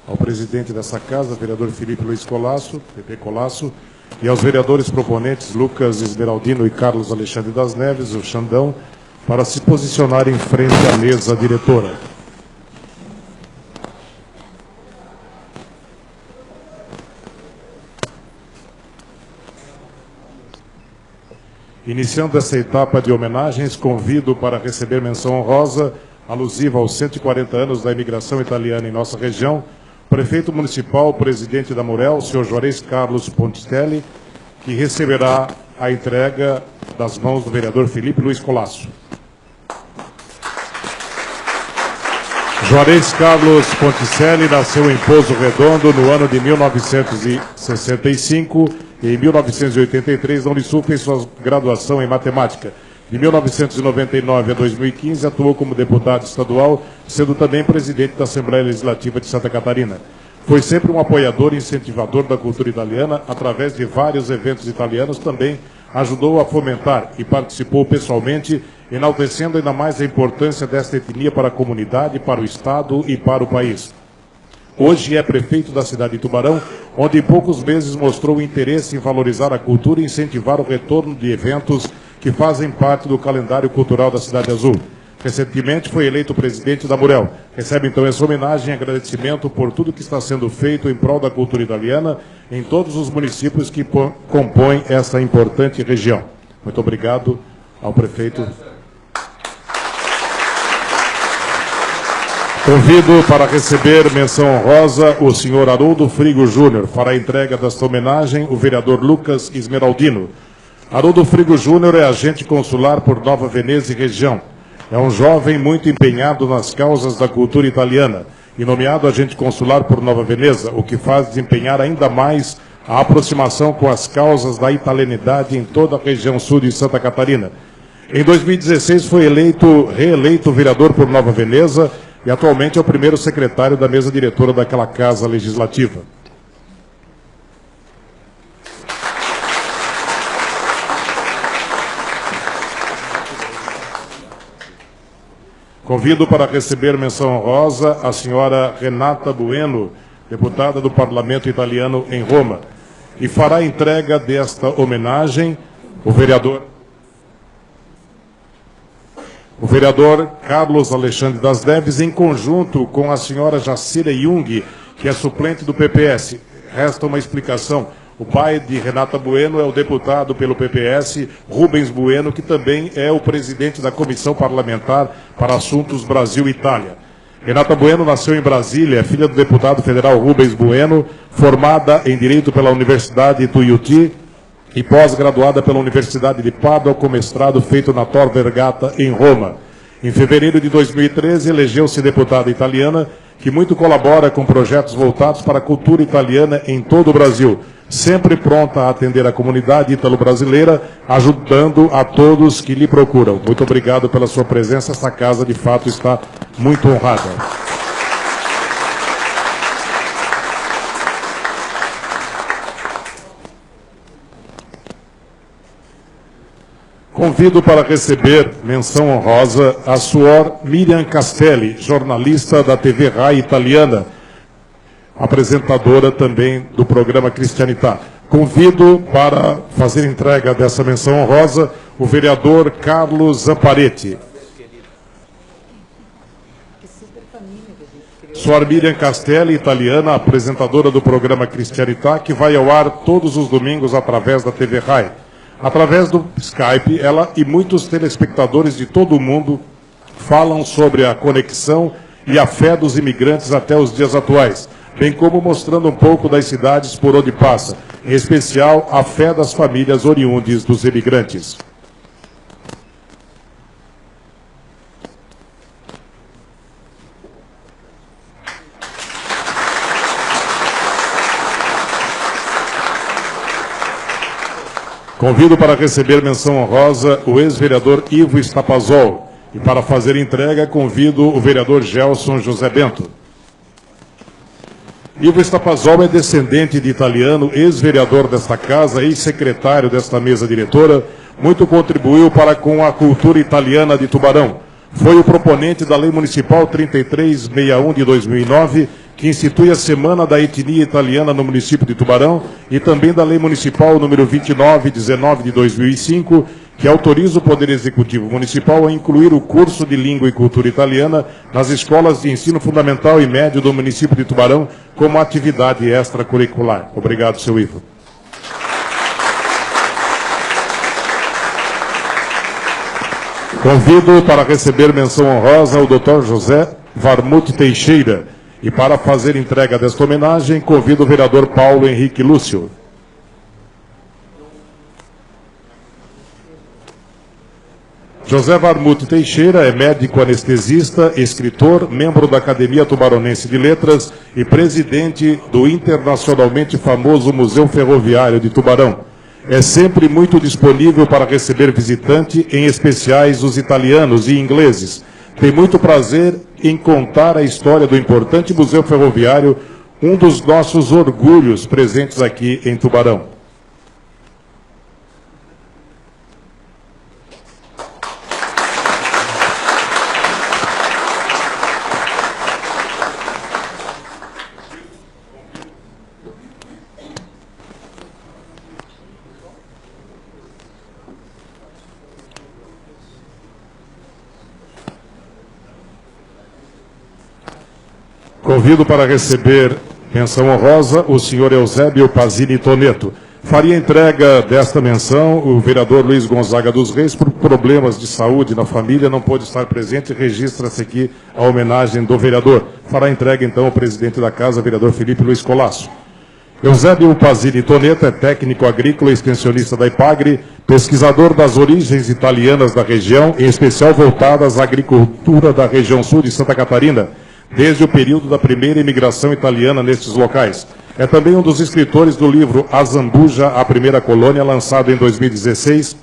ao presidente dessa casa, vereador Felipe Luiz Colasso, PP Colasso, e aos vereadores proponentes Lucas Esmeraldino e Carlos Alexandre das Neves, o Xandão, para se posicionar em frente à mesa diretora. Iniciando essa etapa de homenagens, convido para receber menção honrosa alusiva aos 140 anos da imigração italiana em nossa região, o prefeito municipal, presidente da Murel, o senhor Juarez Carlos Ponticelli, que receberá a entrega das mãos do vereador Felipe Luiz Colasso. Juarez Carlos Ponticelli nasceu em Pouso Redondo no ano de 1965 e em 1983 na Unisul fez sua graduação em matemática. De 1999 a 2015 atuou como deputado estadual, sendo também presidente da Assembleia Legislativa de Santa Catarina. Foi sempre um apoiador e incentivador da cultura italiana, através de vários eventos italianos também ajudou a fomentar e participou pessoalmente, enaltecendo ainda mais a importância desta etnia para a comunidade, para o Estado e para o país. Hoje é prefeito da cidade de Tubarão, onde em poucos meses mostrou interesse em valorizar a cultura e incentivar o retorno de eventos que fazem parte do calendário cultural da Cidade Azul. Recentemente foi eleito presidente da Murel. Recebe então essa homenagem e agradecimento por tudo que está sendo feito em prol da cultura italiana em todos os municípios que compõem essa importante região. Muito obrigado ao prefeito. Convido para receber menção honrosa o senhor Haroldo Frigo Júnior. Fará a entrega desta homenagem o vereador Lucas Esmeraldino. Haroldo Frigo Júnior é agente consular por Nova Veneza e região. É um jovem muito empenhado nas causas da cultura italiana e nomeado agente consular por Nova Veneza, o que faz desempenhar ainda mais a aproximação com as causas da italianidade em toda a região sul de Santa Catarina. Em 2016 foi reeleito vereador por Nova Veneza e atualmente é o primeiro secretário da mesa diretora daquela casa legislativa. Convido para receber menção honrosa a senhora Renata Bueno, deputada do Parlamento Italiano em Roma. E fará a entrega desta homenagem o vereador Carlos Alexandre das Neves, em conjunto com a senhora Jacira Jung, que é suplente do PPS. Resta uma explicação. O pai de Renata Bueno é o deputado pelo PPS, Rubens Bueno, que também é o presidente da Comissão Parlamentar para Assuntos Brasil-Itália. Renata Bueno nasceu em Brasília, é filha do deputado federal Rubens Bueno, formada em Direito pela Universidade Tuiuti e pós-graduada pela Universidade de Pádua, com mestrado feito na Tor Vergata, em Roma. Em fevereiro de 2013, elegeu-se deputada italiana, que muito colabora com projetos voltados para a cultura italiana em todo o Brasil, sempre pronta a atender a comunidade ítalo-brasileira, ajudando a todos que lhe procuram. Muito obrigado pela sua presença, esta casa de fato está muito honrada. Convido para receber menção honrosa a suor Miriam Castelli, jornalista da TV Rai italiana, apresentadora também do programa Cristianità. Convido para fazer entrega dessa menção honrosa o vereador Carlos Zamparetti. Suor Miriam Castelli, italiana, apresentadora do programa Cristianità, que vai ao ar todos os domingos através da TV Rai. Através do Skype, ela e muitos telespectadores de todo o mundo falam sobre a conexão e a fé dos imigrantes até os dias atuais, bem como mostrando um pouco das cidades por onde passa, em especial a fé das famílias oriundes dos imigrantes. Convido para receber menção honrosa o ex-vereador Ivo Stapazol. E para fazer entrega, convido o vereador Gelson José Bento. Ivo Stapazol é descendente de italiano, ex-vereador desta casa, ex-secretário desta mesa diretora, muito contribuiu para com a cultura italiana de Tubarão. Foi o proponente da Lei Municipal 3361 de 2009, que institui a Semana da Etnia Italiana no município de Tubarão, e também da Lei Municipal número 2919 de 2005, que autoriza o Poder Executivo Municipal a incluir o curso de Língua e Cultura Italiana nas escolas de ensino fundamental e médio do município de Tubarão como atividade extracurricular. Obrigado, seu Ivo. Convido para receber menção honrosa o Dr. José Varmute Teixeira. E para fazer entrega desta homenagem, convido o vereador Paulo Henrique Lúcio. José Varmute Teixeira é médico anestesista, escritor, membro da Academia Tubaronense de Letras e presidente do internacionalmente famoso Museu Ferroviário de Tubarão. É sempre muito disponível para receber visitante, em especiais os italianos e ingleses. Tem muito prazer em contar a história do importante Museu Ferroviário, um dos nossos orgulhos presentes aqui em Tubarão. Convido para receber menção honrosa o senhor Eusébio Pazini Toneto. Faria entrega desta menção o vereador Luiz Gonzaga dos Reis, por problemas de saúde na família, não pôde estar presente, registra-se aqui a homenagem do vereador. Fará entrega então o presidente da casa, vereador Felipe Luiz Colasso. Eusébio Pazini Toneto é técnico agrícola e extensionista da IPAGRE, pesquisador das origens italianas da região, em especial voltadas à agricultura da região sul de Santa Catarina, desde o período da primeira imigração italiana nestes locais. É também um dos escritores do livro A Zambuja, a Primeira Colônia, lançado em 2016,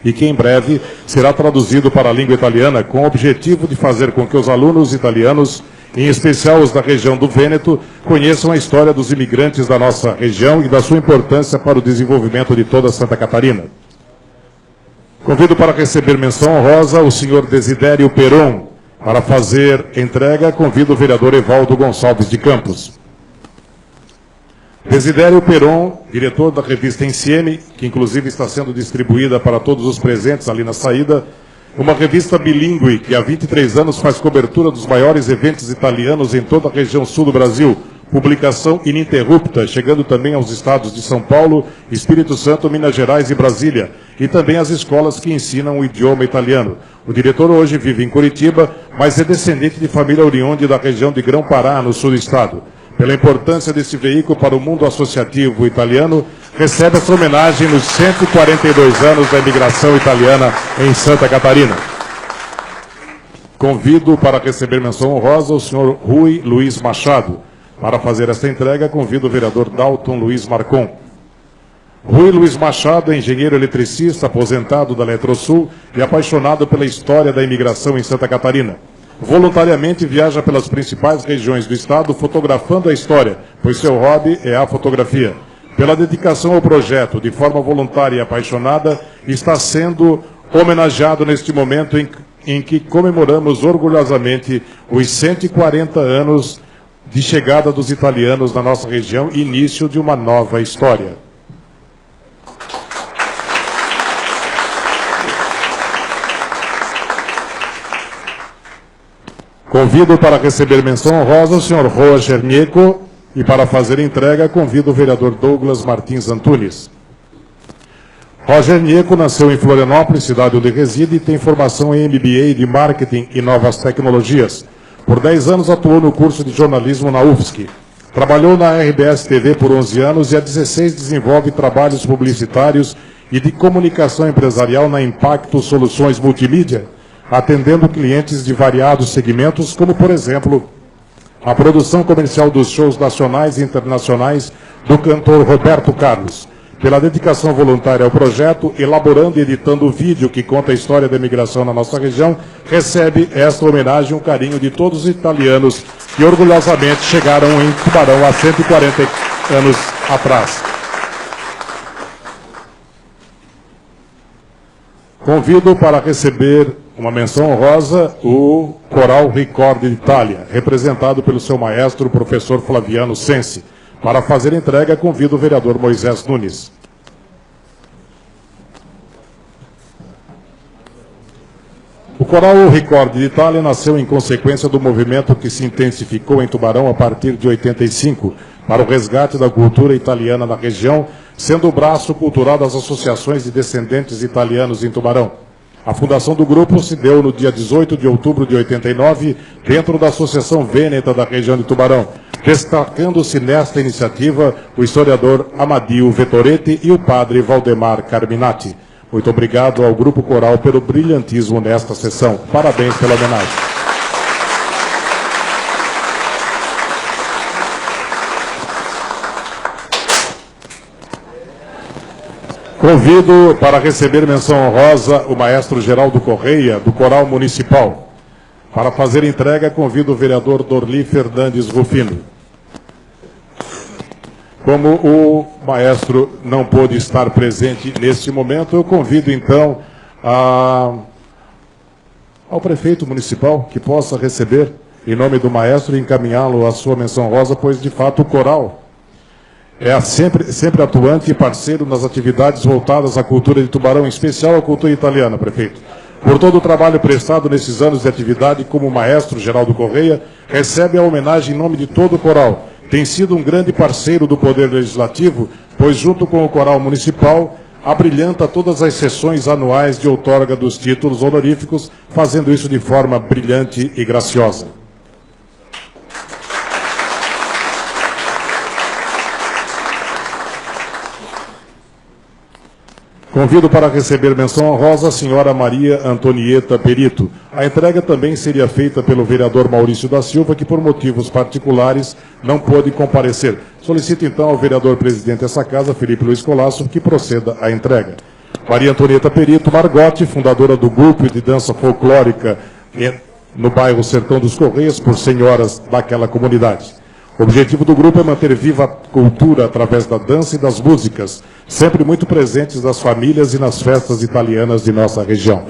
e que em breve será traduzido para a língua italiana, com o objetivo de fazer com que os alunos italianos, em especial os da região do Vêneto, conheçam a história dos imigrantes da nossa região e da sua importância para o desenvolvimento de toda Santa Catarina. Convido para receber menção honrosa o senhor Desidério Peron. Para fazer entrega, convido o vereador Evaldo Gonçalves de Campos. Desidério Peron, diretor da revista Insieme, que inclusive está sendo distribuída para todos os presentes ali na saída, uma revista bilíngue que há 23 anos faz cobertura dos maiores eventos italianos em toda a região sul do Brasil, publicação ininterrupta, chegando também aos estados de São Paulo, Espírito Santo, Minas Gerais e Brasília, e também às escolas que ensinam o idioma italiano. O diretor hoje vive em Curitiba, mas é descendente de família oriunda da região de Grão-Pará, no sul do estado. Pela importância desse veículo para o mundo associativo italiano, recebe essa homenagem nos 142 anos da imigração italiana em Santa Catarina. Convido para receber menção honrosa o senhor Rui Luiz Machado. Para fazer esta entrega, convido o vereador Dalton Luiz Marcon. Rui Luiz Machado é engenheiro eletricista, aposentado da Eletrosul e apaixonado pela história da imigração em Santa Catarina. Voluntariamente viaja pelas principais regiões do estado, fotografando a história, pois seu hobby é a fotografia. Pela dedicação ao projeto, de forma voluntária e apaixonada, está sendo homenageado neste momento em que comemoramos orgulhosamente os 140 anos de chegada dos italianos na nossa região e início de uma nova história. Convido para receber menção honrosa o senhor Roger Nieco e para fazer entrega convido o vereador Douglas Martins Antunes. Roger Nieco nasceu em Florianópolis, cidade onde reside, e tem formação em MBA de Marketing e Novas Tecnologias. Por 10 anos atuou no curso de jornalismo na UFSC. Trabalhou na RBS TV por 11 anos e há 16 desenvolve trabalhos publicitários e de comunicação empresarial na Impacto Soluções Multimídia, atendendo clientes de variados segmentos, como, por exemplo, a produção comercial dos shows nacionais e internacionais do cantor Roberto Carlos. Pela dedicação voluntária ao projeto, elaborando e editando o vídeo que conta a história da imigração na nossa região, recebe esta homenagem um carinho de todos os italianos que orgulhosamente chegaram em Tubarão há 140 anos atrás. Convido para receber uma menção honrosa o Coral Ricordi d'Italia, representado pelo seu maestro, o professor Flaviano Sensi. Para fazer entrega, convido o vereador Moisés Nunes. O Coral Ricordi d'Italia nasceu em consequência do movimento que se intensificou em Tubarão a partir de 85, para o resgate da cultura italiana na região, sendo o braço cultural das associações de descendentes italianos em Tubarão. A fundação do grupo se deu no dia 18 de outubro de 89, dentro da Associação Vêneta da região de Tubarão, destacando-se nesta iniciativa o historiador Amadio Vettoretti e o padre Valdemar Carminati. Muito obrigado ao Grupo Coral pelo brilhantismo nesta sessão. Parabéns pela homenagem. Convido para receber menção honrosa o maestro Geraldo Correia, do Coral Municipal. Para fazer entrega, convido o vereador Dorli Fernandes Rufino. Como o maestro não pôde estar presente neste momento, eu convido então ao prefeito municipal que possa receber, em nome do maestro, e encaminhá-lo à sua menção honrosa, pois de fato o coral é sempre atuante e parceiro nas atividades voltadas à cultura de Tubarão, em especial à cultura italiana, prefeito. Por todo o trabalho prestado nesses anos de atividade, como maestro Geraldo Correia, recebe a homenagem em nome de todo o coral. Tem sido um grande parceiro do Poder Legislativo, pois junto com o Coral Municipal, abrilhanta todas as sessões anuais de outorga dos títulos honoríficos, fazendo isso de forma brilhante e graciosa. Convido para receber menção honrosa a senhora Maria Antonieta Perito. A entrega também seria feita pelo vereador Maurício da Silva, que por motivos particulares não pôde comparecer. Solicito então ao vereador presidente dessa casa, Felipe Luiz Colasso, que proceda à entrega. Maria Antonieta Perito Margotti, fundadora do grupo de dança folclórica no bairro Sertão dos Correios, por senhoras daquela comunidade. O objetivo do grupo é manter viva a cultura através da dança e das músicas, sempre muito presentes nas famílias e nas festas italianas de nossa região.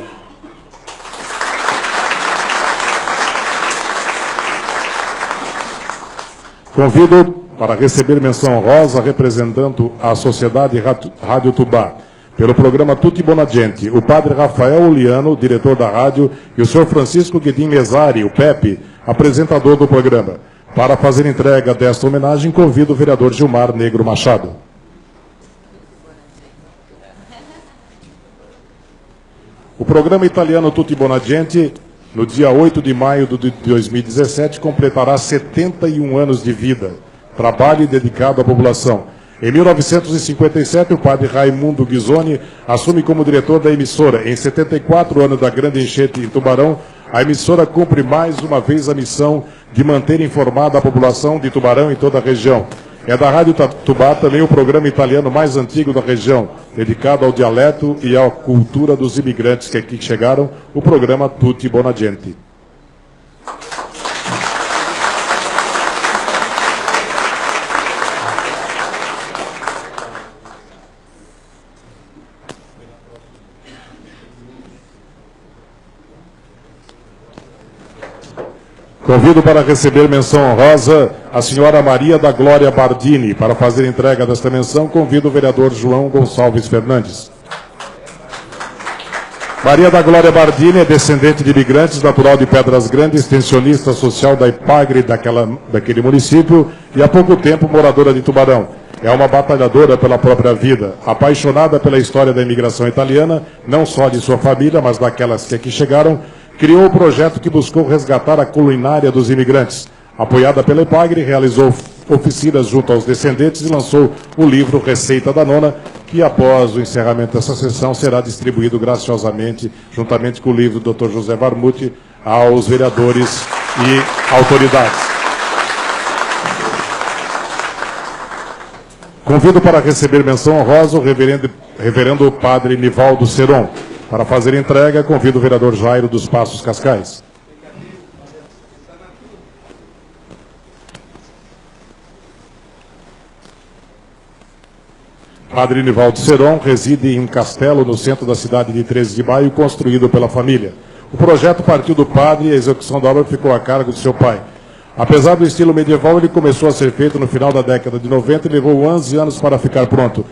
Convido para receber menção honrosa, representando a Sociedade Rádio Tubá, pelo programa Tutti Buona Gente, o padre Rafael Uliano, diretor da rádio, e o senhor Francisco Guedin Mesari, o Pepe, apresentador do programa. Para fazer entrega desta homenagem, convido o vereador Gilmar Negro Machado. O programa italiano Tutti Buona Gente, no dia 8 de maio de 2017, completará 71 anos de vida, trabalho dedicado à população. Em 1957, o padre Raimundo Ghisoni assume como diretor da emissora. Em 74 anos da grande enchente em Tubarão, a emissora cumpre mais uma vez a missão de manter informada a população de Tubarão e toda a região. É da Rádio Tubá também o programa italiano mais antigo da região, dedicado ao dialeto e à cultura dos imigrantes que aqui chegaram, o programa Tutti Buona Gente. Convido para receber menção honrosa a senhora Maria da Glória Bardini. Para fazer entrega desta menção, convido o vereador João Gonçalves Fernandes. Maria da Glória Bardini é descendente de imigrantes, natural de Pedras Grandes, extensionista social da IPAGRE daquele município e há pouco tempo moradora de Tubarão. É uma batalhadora pela própria vida, apaixonada pela história da imigração italiana, não só de sua família, mas daquelas que aqui chegaram, criou o projeto que buscou resgatar a culinária dos imigrantes. Apoiada pela IPAGRE, realizou oficinas junto aos descendentes e lançou o livro Receita da Nona, que após o encerramento dessa sessão será distribuído graciosamente, juntamente com o livro do Dr. José Varmuth, aos vereadores e autoridades. Convido para receber menção honrosa o reverendo padre Nivaldo Seron. Para fazer entrega, convido o vereador Jairo dos Passos Cascais. Padre Nivaldo Seron reside em um castelo no centro da cidade de 13 de Maio, construído pela família. O projeto partiu do padre e a execução da obra ficou a cargo de seu pai. Apesar do estilo medieval, ele começou a ser feito no final da década de 90 e levou 11 anos para ficar pronto.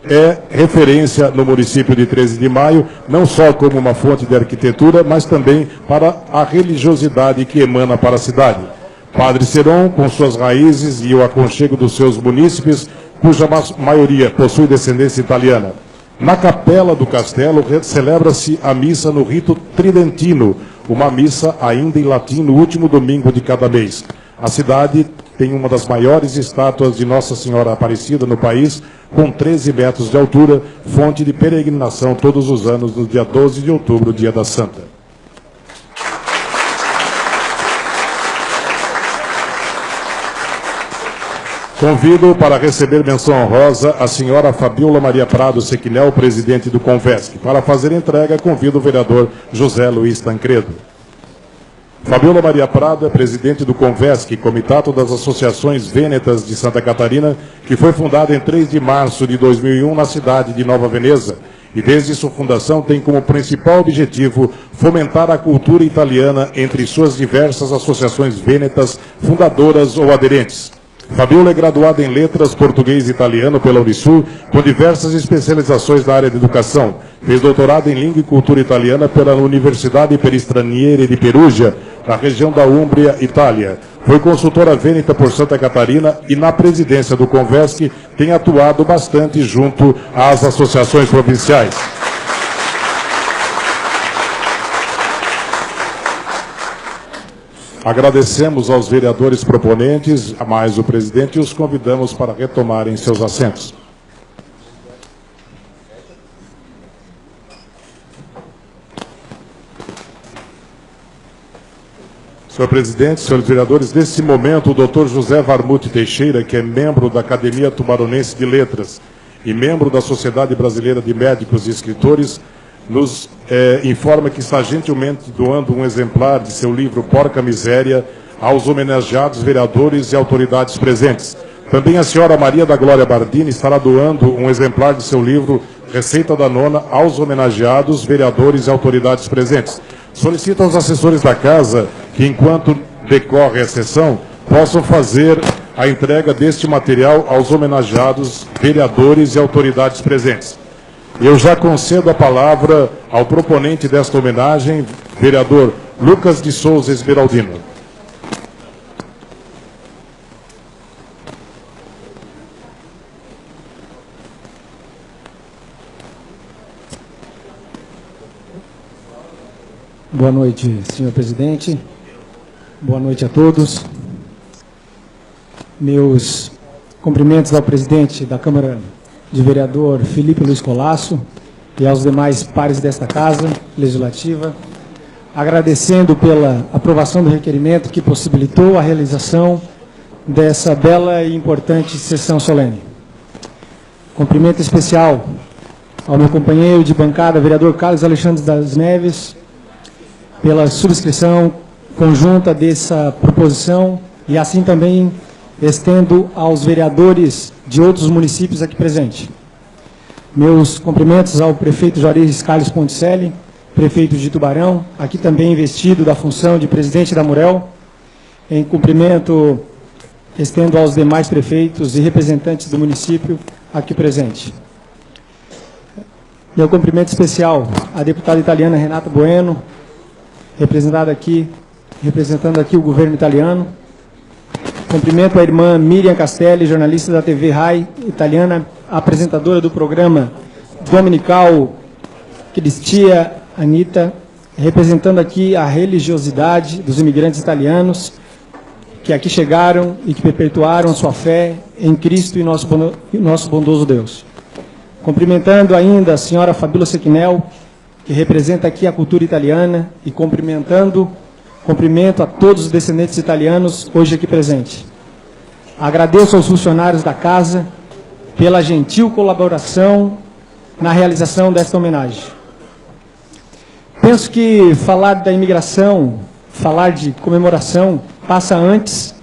É referência no município de 13 de Maio, não só como uma fonte de arquitetura, mas também para a religiosidade que emana para a cidade. Padre Seron, com suas raízes e o aconchego dos seus munícipes, cuja maioria possui descendência italiana. Na capela do castelo celebra-se a missa no rito tridentino, uma missa ainda em latim no último domingo de cada mês. A cidade tem uma das maiores estátuas de Nossa Senhora Aparecida no país, com 13 metros de altura, fonte de peregrinação todos os anos no dia 12 de outubro, dia da Santa. Convido para receber menção honrosa a senhora Fabiola Maria Prado Sequinel, presidente do Convesc. Para fazer entrega, convido o vereador José Luiz Tancredo. Fabiola Maria Prado é presidente do Convesc, Comitato das Associações Vênetas de Santa Catarina, que foi fundada em 3 de março de 2001 na cidade de Nova Veneza. E desde sua fundação tem como principal objetivo fomentar a cultura italiana entre suas diversas associações vênetas, fundadoras ou aderentes. Fabiola é graduada em Letras Português e Italiano pela Unisul, com diversas especializações na área de educação. Fez doutorado em Língua e Cultura Italiana pela Universidade per Stranieri de Perugia, na região da Úmbria, Itália. Foi consultora vêneta por Santa Catarina e na presidência do Convesc tem atuado bastante junto às associações provinciais. Agradecemos aos vereadores proponentes, a mais o presidente, e os convidamos para retomarem seus assentos. Senhor presidente, senhores vereadores, nesse momento o Dr. José Varmuth Teixeira, que é membro da Academia Tubaronense de Letras e membro da Sociedade Brasileira de Médicos e Escritores, nos informa que está gentilmente doando um exemplar de seu livro Porca Miséria aos homenageados vereadores e autoridades presentes. Também a senhora Maria da Glória Bardini estará doando um exemplar de seu livro Receita da Nona aos homenageados vereadores e autoridades presentes. Solicito aos assessores da casa que, enquanto decorre a sessão, possam fazer a entrega deste material aos homenageados vereadores e autoridades presentes. Eu já concedo a palavra ao proponente desta homenagem, vereador Lucas de Souza Esmeraldino. Boa noite, senhor presidente. Boa noite a todos. Meus cumprimentos ao presidente da Câmara de Vereador Felipe Luiz Colasso e aos demais pares desta Casa Legislativa, agradecendo pela aprovação do requerimento que possibilitou a realização dessa bela e importante sessão solene. Cumprimento especial ao meu companheiro de bancada, vereador Carlos Alexandre das Neves, pela subscrição conjunta dessa proposição e assim também estendo aos vereadores de outros municípios aqui presentes. Meus cumprimentos ao prefeito Juarez Carlos Ponticelli, prefeito de Tubarão, aqui também investido da função de presidente da Murel. Em cumprimento, estendo aos demais prefeitos e representantes do município aqui presente. Meu cumprimento especial à deputada italiana Renata Bueno, representando aqui o governo italiano. Cumprimento a irmã Miriam Castelli, jornalista da TV RAI italiana, apresentadora do programa dominical Cristia Anita, representando aqui a religiosidade dos imigrantes italianos que aqui chegaram e que perpetuaram a sua fé em Cristo e nosso bondoso Deus. Cumprimentando ainda a senhora Fabiola Sechinel, que representa aqui a cultura italiana, e cumprimento a todos os descendentes italianos hoje aqui presentes. Agradeço aos funcionários da casa pela gentil colaboração na realização desta homenagem. Penso que falar da imigração, falar de comemoração, passa antes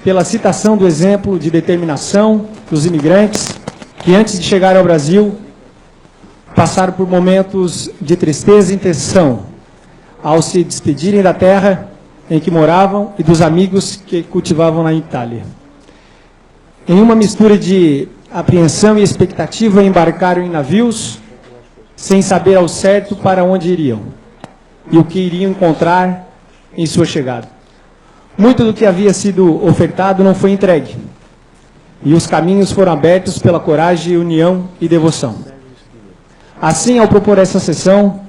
pela citação do exemplo de determinação dos imigrantes que, antes de chegar ao Brasil, passaram por momentos de tristeza e tensão ao se despedirem da terra em que moravam e dos amigos que cultivavam na Itália. Em uma mistura de apreensão e expectativa, embarcaram em navios sem saber ao certo para onde iriam e o que iriam encontrar em sua chegada. Muito do que havia sido ofertado não foi entregue, e os caminhos foram abertos pela coragem, união e devoção. Assim, ao propor essa sessão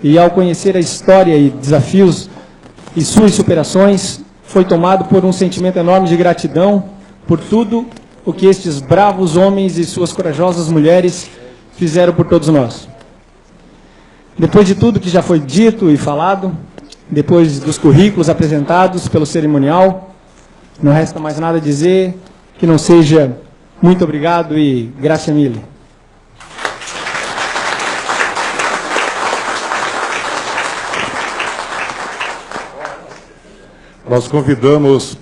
e ao conhecer a história e desafios e suas superações, foi tomado por um sentimento enorme de gratidão por tudo o que estes bravos homens e suas corajosas mulheres fizeram por todos nós. Depois de tudo que já foi dito e falado, depois dos currículos apresentados pelo cerimonial, não resta mais nada a dizer que não seja muito obrigado e grazie mille. Nós convidamos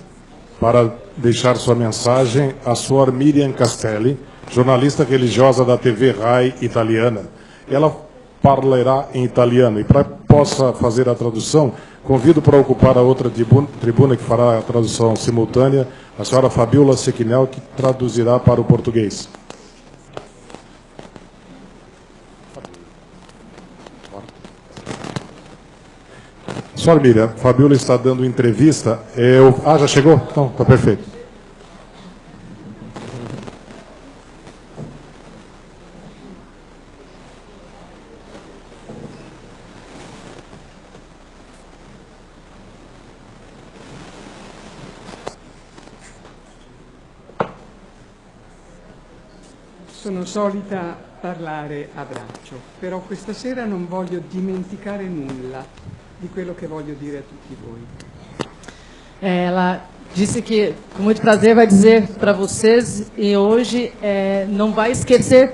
para deixar sua mensagem a Suor Miriam Castelli, jornalista religiosa da TV RAI italiana. Ela falará em italiano e, para que possa fazer a tradução, convido para ocupar a outra tribuna que fará a tradução simultânea a senhora Fabiola Sechinel, que traduzirá para o português. Senhora Miriam, Fabiola está dando entrevista. Já chegou? Então, está perfeito. Sono solita parlare a braccio, però questa sera non voglio dimenticare nulla di quello che voglio dire a tutti voi. Ela disse que com muito prazer vai dizer para vocês e hoje não vai esquecer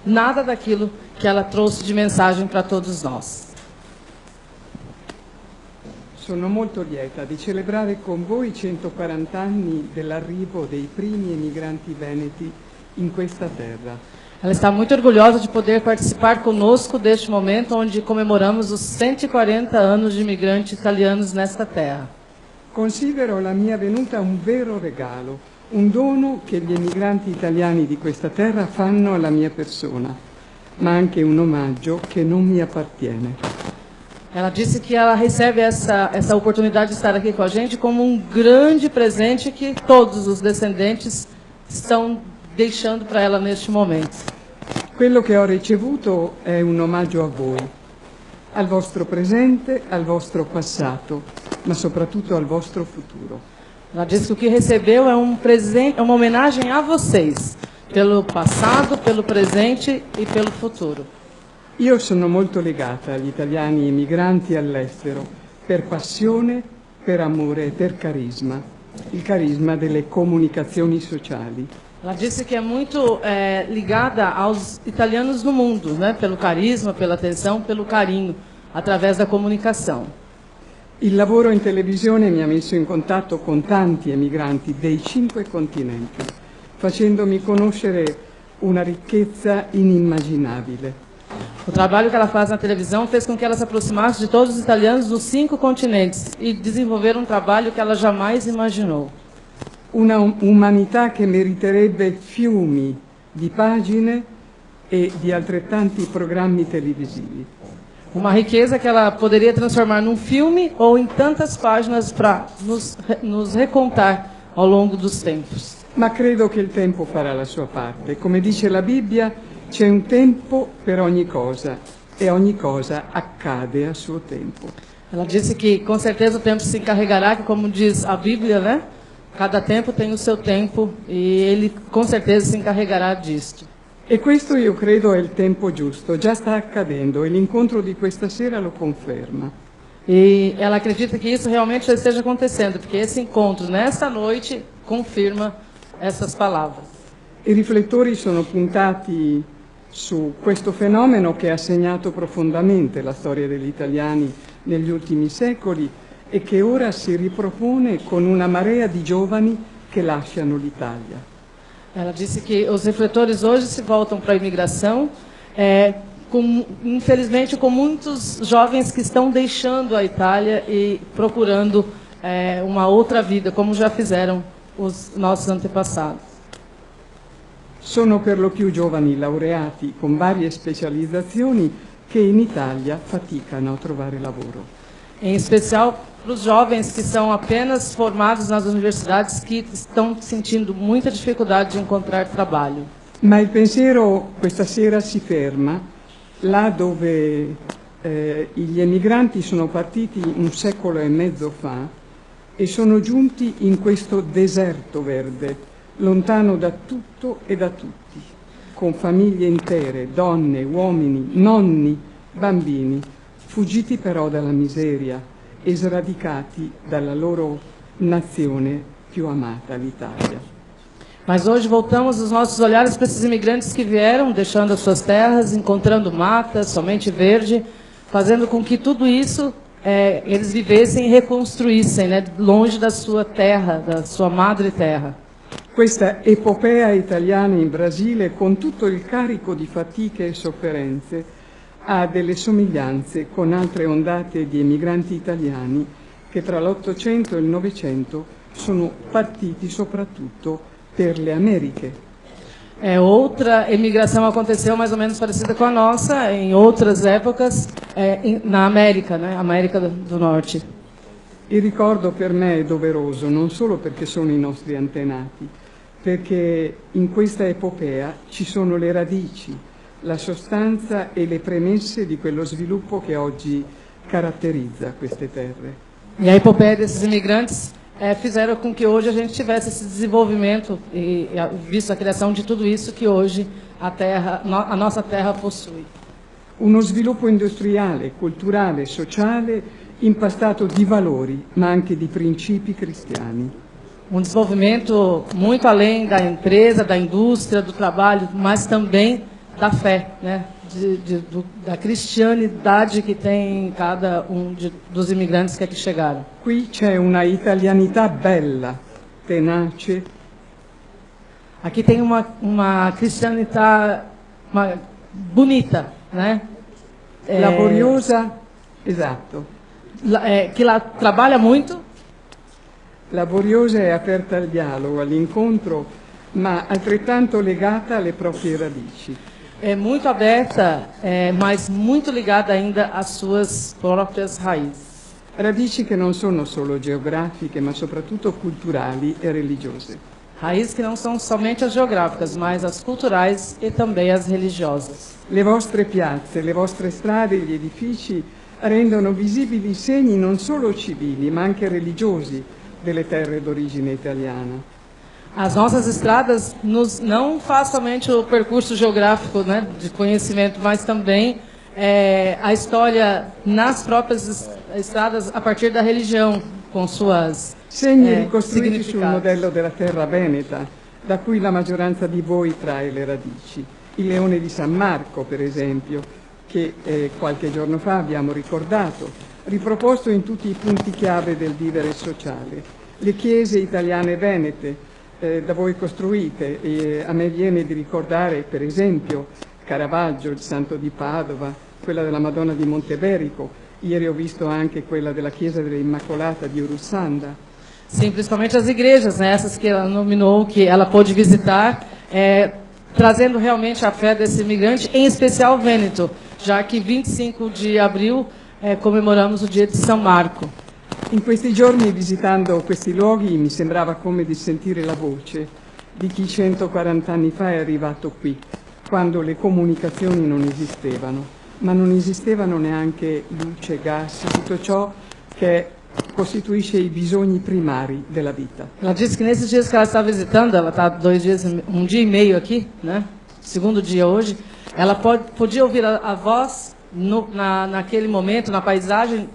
nada daquilo que ela trouxe de mensagem para todos nós. Sono molto lieta di celebrare con voi 140 anni dell'arrivo dei primi emigranti veneti in questa terra. Ela está muito orgulhosa de poder participar conosco deste momento onde comemoramos os 140 anos de imigrantes italianos nesta terra. Considero la mia venuta un vero regalo, un dono che gli emigranti italiani di questa terra fanno alla mia persona, ma anche un omaggio che non mi appartiene. Ela disse que ela recebe essa oportunidade de estar aqui com a gente como um grande presente que todos os descendentes estão deixando para ela neste momento. Quello che ho ricevuto è un omaggio a voi, al vostro presente, al vostro passato, ma soprattutto al vostro futuro. Ela disse que o que recebeu é um presente, uma homenagem a vocês, pelo passado, pelo presente e pelo futuro. Io sono molto legata agli italiani emigranti all'estero per passione, per amore e per carisma, il carisma delle comunicazioni sociali. Ela disse que é muito ligada aos italianos no mundo, né? Pelo carisma, pela atenção, pelo carinho, através da comunicação. Il lavoro in televisione mi ha messo in contatto con tanti emigranti dei 5 continenti, facendomi conoscere una ricchezza inimmaginabile. O trabalho que ela faz na televisão fez com que ela se aproximasse de todos os italianos dos 5 continentes e desenvolver um trabalho que ela jamais imaginou. Una umanità che meriterebbe fiumi di pagine e di altrettanti programmi televisivi. Uma riqueza que ela poderia transformar num filme ou em tantas páginas para nos recontar ao longo dos tempos. Ma credo che il tempo farà la sua parte. Come dice la Bibbia, c'è un tempo per ogni cosa e ogni cosa accade a suo tempo. Ela disse que com certeza o tempo se encarregará, que como diz a Bíblia, né? Cada tempo tem o seu tempo e ele com certeza se encarregará disto. E questo io credo è il tempo giusto, già sta accadendo e l'incontro di questa sera lo conferma. E ela acredita que isso realmente já esteja acontecendo, porque esse encontro nesta noite confirma essas palavras. I riflettori sono puntati su questo fenomeno che ha segnato profondamente la storia degli italiani negli ultimi secoli e che ora si ripropone con una marea di giovani che lasciano l'Italia. Ela disse que os refletores hoje se voltam para a imigração, infelizmente com muitos jovens que estão deixando a Itália e procurando uma outra vida, como já fizeram os nossos antepassados. Sono per lo più giovani laureati con varie specializzazioni che in Italia faticano a trovare lavoro. Em especial para os jovens que são apenas formados nas universidades, que estão sentindo muita dificuldade de encontrar trabalho. Ma il pensiero questa sera si ferma là dove gli emigranti sono partiti 1 secolo e mezzo fa e sono giunti in questo deserto verde, lontano da tutto e da tutti, con famiglie intere, donne, uomini, nonni, bambini, fuggiti però dalla miseria e sradicati dalla loro nazione più amata, l'Italia. Mas hoje voltamos os nossos olhares para esses imigrantes que vieram, deixando as suas terras, encontrando mata, somente verde, fazendo com que tudo isso eles vivessem e reconstruíssem, né, longe da sua terra, da sua madre terra. Questa epopea italiana in Brasile, con tutto il carico di fatiche e sofferenze, ha delle somiglianze con altre ondate di emigranti italiani che tra l'Ottocento e il Novecento sono partiti soprattutto per le Americhe. Outra imigração aconteceu mais ou menos parecida com a nossa, em outras épocas, na América, né? América do Norte. Il ricordo per me è doveroso, non solo perché sono i nostri antenati, perché in questa epopea ci sono le radici, la sostanza e le premesse di quello sviluppo che oggi caratterizza queste terre. E a epopeia desses imigrantes fizeram com que hoje a gente tivesse esse desenvolvimento e visto a criação de tudo isso que hoje a nossa terra possui. Uno sviluppo industriale, culturale, sociale, impastato di valori, ma anche di principi cristiani. Desenvolvimento muito além da empresa, da indústria, do trabalho, mas também da fé, né? Da cristianidade que tem cada dos imigrantes que aqui chegaram. Qui c'è una italianità bella, tenace. Aqui tem uma cristianidade bonita, né? Laboriosa, esatto. Que lá trabalha muito. Laboriosa e aperta al dialogo, all'incontro, ma altrettanto legata alle proprie radici. É muito aberta, mas muito ligada ainda às suas próprias raízes. Radici che non sono solo geografiche, ma soprattutto culturali e religiose. Raízes que não são somente as geográficas, mas as culturais e também as religiosas. Le vostre piazze, le vostre strade e gli edifici rendono visibili segni non solo civili, ma anche religiosi delle terre d'origine italiana. As nossas estradas não faz somente o percurso geográfico, né, de conhecimento, mas também a história nas próprias estradas a partir da religião, com suas segni ricostruiti sul modello della terra veneta, da cui la maggioranza di voi trae le radici. Il Leone di San Marco, per esempio, che qualche giorno fa abbiamo ricordato, riproposto in tutti i punti chiave del vivere sociale. Le chiese italiane venete, da voi costruite, e a me viene di ricordare per esempio Caravaggio, il Santo di Padova, quella della Madonna di Monteberico, ieri ho visto anche quella della Chiesa dell'Immacolata di Urussanda. Sim, principalmente as igrejas, né, essas que ela nominou, que ela pôde visitar, trazendo realmente a fé desse imigrante, em especial o Vêneto, já que 25 di abril comemoramos o dia di San Marco. In questi giorni, visitando questi luoghi, mi sembrava come di sentire la voce di chi 140 anni fa è arrivato qui, quando le comunicazioni non esistevano, ma non esistevano neanche luce, gas, tutto ciò che costituisce i bisogni primari della vita. Ela disse que nesses dias que ela está visitando, ela está 2 dias, 1 dia e meio aqui, né? Segundo dia hoje, ela podia ouvir a voz naquele momento, na paisagem,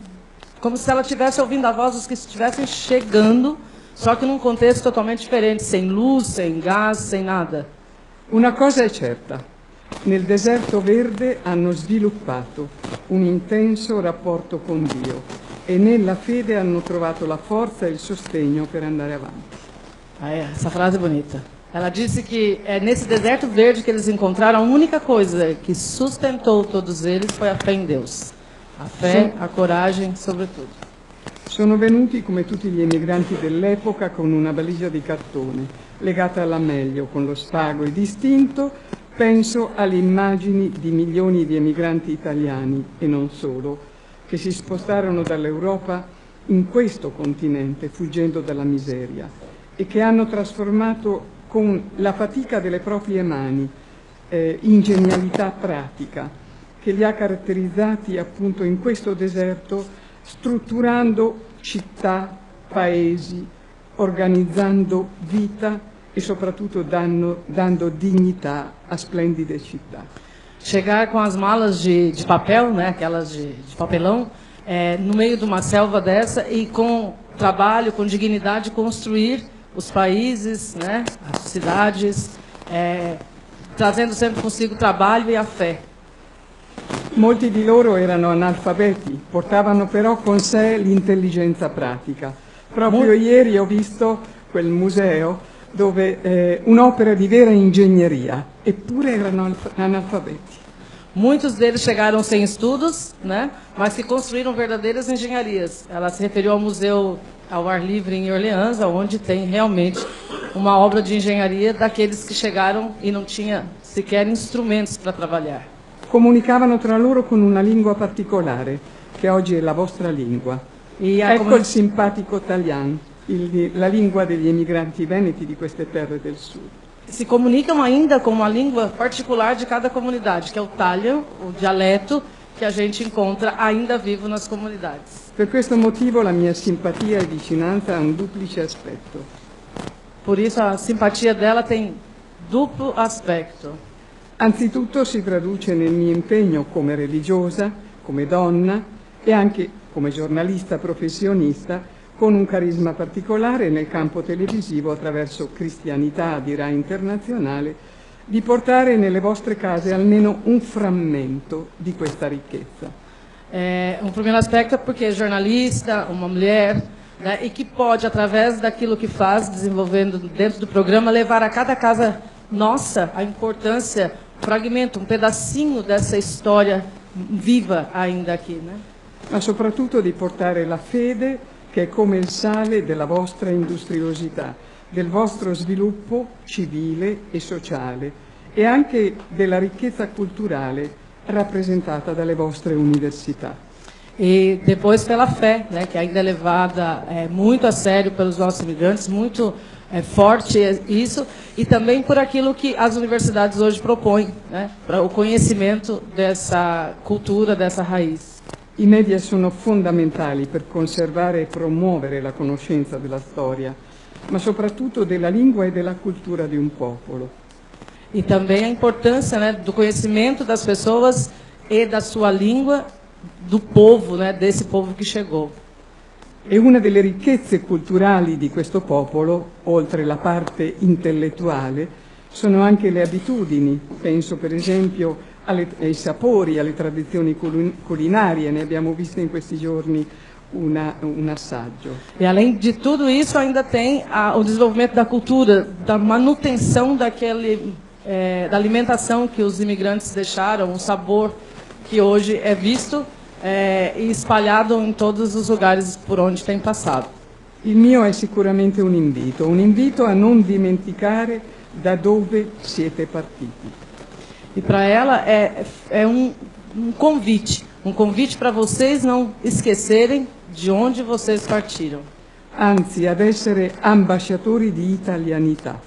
como se ela estivesse ouvindo a voz dos que estivessem chegando, só que num contexto totalmente diferente, sem luz, sem gás, sem nada. Una cosa è certa, nel deserto verde hanno sviluppato un intenso rapporto con Dio e nella fede hanno trovato la forza e il sostegno per andare avanti. Essa frase é bonita. Ela disse que é nesse deserto verde que eles encontraram a única coisa que sustentou todos eles foi a fé em Deus. A fé, a coragem, sobretudo. Sono venuti come tutti gli emigranti dell'epoca con una valigia di cartone, legata alla meglio con lo spago e distinto. Penso alle immagini di milioni di emigranti italiani e non solo, che si spostarono dall'Europa in questo continente fuggendo dalla miseria e che hanno trasformato con la fatica delle proprie mani in genialità pratica che li ha caratterizzati appunto in questo deserto, strutturando città, paesi, organizzando vita e soprattutto dando dignità a splendide città. Chegar com as malas de papel, né, aquelas de papelão, no meio de uma selva dessa e com trabalho, com dignidade, construir os países, né, as cidades, trazendo sempre consigo o trabalho e a fé. Molti di loro erano analfabeti, portavano però con sé l'intelligenza pratica. Proprio ieri ho visto quel museo dove un'opera di vera ingegneria, eppure erano analfabeti. Muitos deles chegaram sem estudos, né, mas que construíram verdadeiras engenharias. Ela se referiu ao museu ao ar livre em Orleans, onde tem realmente uma obra de engenharia daqueles que chegaram e não tinha sequer instrumentos para trabalhar. Comunicavano tra loro con una lingua particolare, che oggi è la vostra lingua. Ecco il simpatico Talian, la lingua degli emigranti veneti di queste terre del sud. Se comunicam ainda com uma língua particular de cada comunidade, que é o Talian, o dialeto que a gente encontra ainda vivo nas comunidades. Per questo motivo la mia simpatia e vicinanza ha un duplice aspetto. Por isso a simpatia dela tem duplo aspetto. Anzitutto si traduce nel mio impegno come religiosa, come donna e anche come giornalista professionista con un carisma particolare nel campo televisivo attraverso Cristianità di Rai Internazionale, di portare nelle vostre case almeno un frammento di questa ricchezza. Um primeiro aspecto é porque é jornalista, uma mulher, né, e que pode, através daquilo que faz, desenvolvendo dentro do programa, levar a cada casa nossa a importância, fragmento, um pedacinho dessa história viva ainda aqui, né? Ma soprattutto di portare la fede che è come il sale della vostra industriosità, del vostro sviluppo civile e sociale e anche della ricchezza culturale rappresentata dalle vostre università. E depois pela fé, né, que ainda é levada muito a sério pelos nossos imigrantes, muito forte isso, e também por aquilo que as universidades hoje propõem, né, para o conhecimento dessa cultura, dessa raiz. I media sono fondamentali per conservare e promuovere la conoscenza della storia, ma soprattutto della lingua e della cultura di un popolo. E também a importância, né, do conhecimento das pessoas e da sua língua, do povo, né, desse povo que chegou. E una delle ricchezze culturali di questo popolo, oltre la parte intellettuale, sono anche le abitudini. Penso per esempio ai sapori, alle tradizioni culinarie, ne abbiamo visto in questi giorni un assaggio. E além de tudo isso, ainda tem o desenvolvimento da cultura, da manutenção da alimentação que os imigrantes deixaram, o sabor que hoje é visto e espalhado em todos os lugares por onde tem passado. Il mio è sicuramente un invito a non dimenticare da dove siete partiti. E para ela é um convite para vocês não esquecerem de onde vocês partiram. Anzi, ad essere ambasciatori di italianità.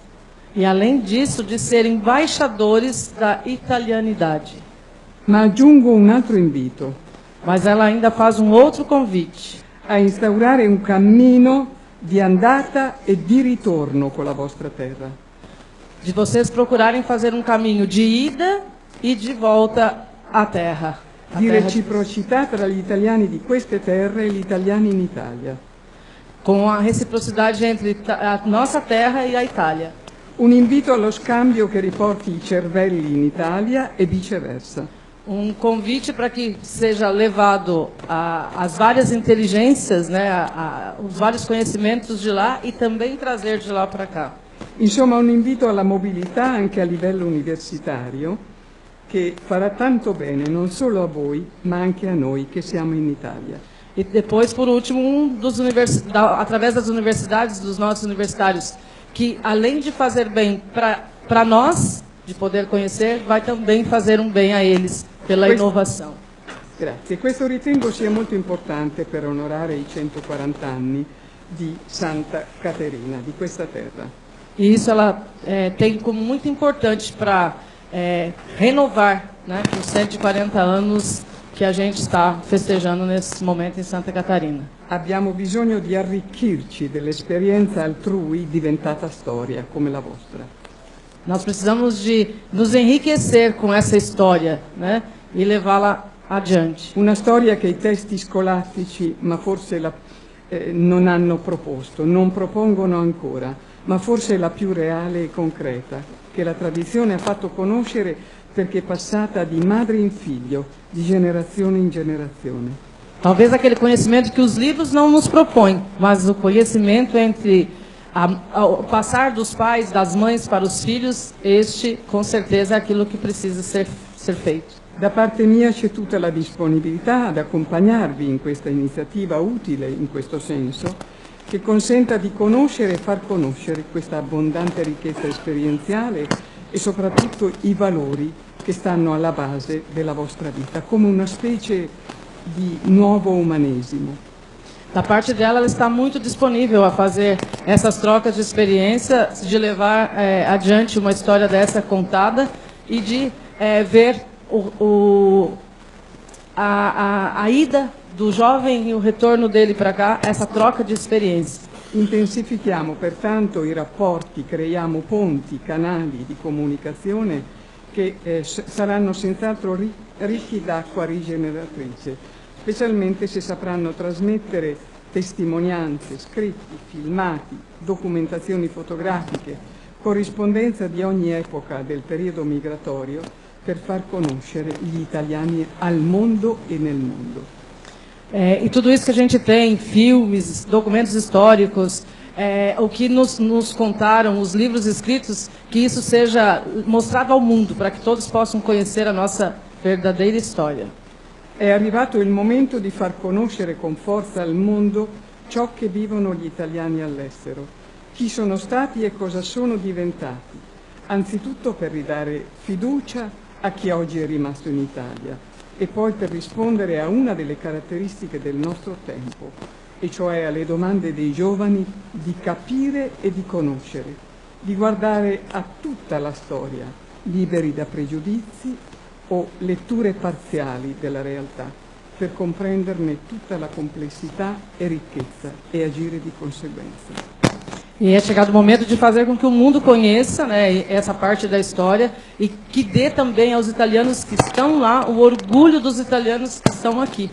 E além disso, de serem embaixadores da italianidade. Ma aggiungo un altro invito. Mas ela ainda faz um outro convite. A instaurare un cammino di andata e di ritorno con la vostra terra. De vocês procurarem fazer um caminho de ida e de volta à terra. Di reciprocità tra gli italiani di queste terre e gli italiani in Italia. Com a reciprocidade entre a nossa terra e a Itália. Un invito allo scambio che riporti i cervelli in Italia e viceversa. Um convite para que seja levado as várias inteligências, né, os vários conhecimentos de lá e também trazer de lá para cá. Insomma, un invito alla mobilità anche a livello universitario che farà tanto bene non solo a voi, ma anche a noi che siamo in Italia. E depois, por último, através das universidades, dos nossos universitários, que além de fazer bem para nós, de poder conhecer, vai também fazer um bem a eles pela inovação. Grazie. Questo ritengo sia molto importante per onorare i 140 anni di Santa Caterina, di questa terra. E isso ela tem como muito importante para renovar, né, os 140 anos que a gente está festejando nesse momento em Santa Catarina. Abbiamo bisogno di arricchirci dell'esperienza altrui diventata storia, come la vostra. Nós precisamos de nos enriquecer com essa história, né, e levá-la adiante. Una storia che i testi scolastici, ma forse non hanno proposto, non propongono ancora, ma forse è la più reale e concreta, che la tradizione ha fatto conoscere perché è passata di madre in figlio, di generazione in generazione. Talvez aquele conhecimento que os livros não nos propõem, mas o conhecimento entre o passar dos pais, das mães para os filhos, este com certeza é aquilo que precisa ser feito. Da parte mia c'è tutta la disponibilità ad accompagnarvi in questa iniziativa utile in questo senso, che consenta di conoscere e far conoscere questa abbondante ricchezza esperienziale e soprattutto i valori che stanno alla base della vostra vita, come una specie di nuovo umanesimo. Da parte dela, ela está muito disponível a fazer essas trocas de experiência, de levar adiante uma história dessa contada e de ver a ida do jovem e o retorno dele para cá, essa troca de experiência. Intensifichiamo pertanto i rapporti, creiamo ponti, canali di comunicazione che saranno senz'altro ricchi d'acqua rigeneratrice, specialmente se sapranno trasmettere testimonianze, scritti, filmati, documentazioni fotografiche, corrispondenza di ogni epoca del periodo migratorio per far conoscere gli italiani al mondo e nel mondo. E tudo isso que a gente tem, filmes, documentos históricos, o que nos contaram, os livros escritos, que isso seja mostrado ao mundo, para que todos possam conhecer a nossa verdadeira história. È arrivato il momento di far conoscere con forza al mondo ciò che vivono gli italiani all'estero, chi sono stati e cosa sono diventati, anzitutto per ridare fiducia a chi oggi è rimasto in Italia e poi per rispondere a una delle caratteristiche del nostro tempo, e cioè alle domande dei giovani di capire e di conoscere, di guardare a tutta la storia, liberi da pregiudizi o letture parziali della realtà, per comprenderne tutta la complessità e ricchezza e agire di conseguenza. E é chegado o momento de fazer com que o mundo conheça, né, essa parte da história e que dê também aos italianos que estão lá o orgulho dos italianos que estão aqui,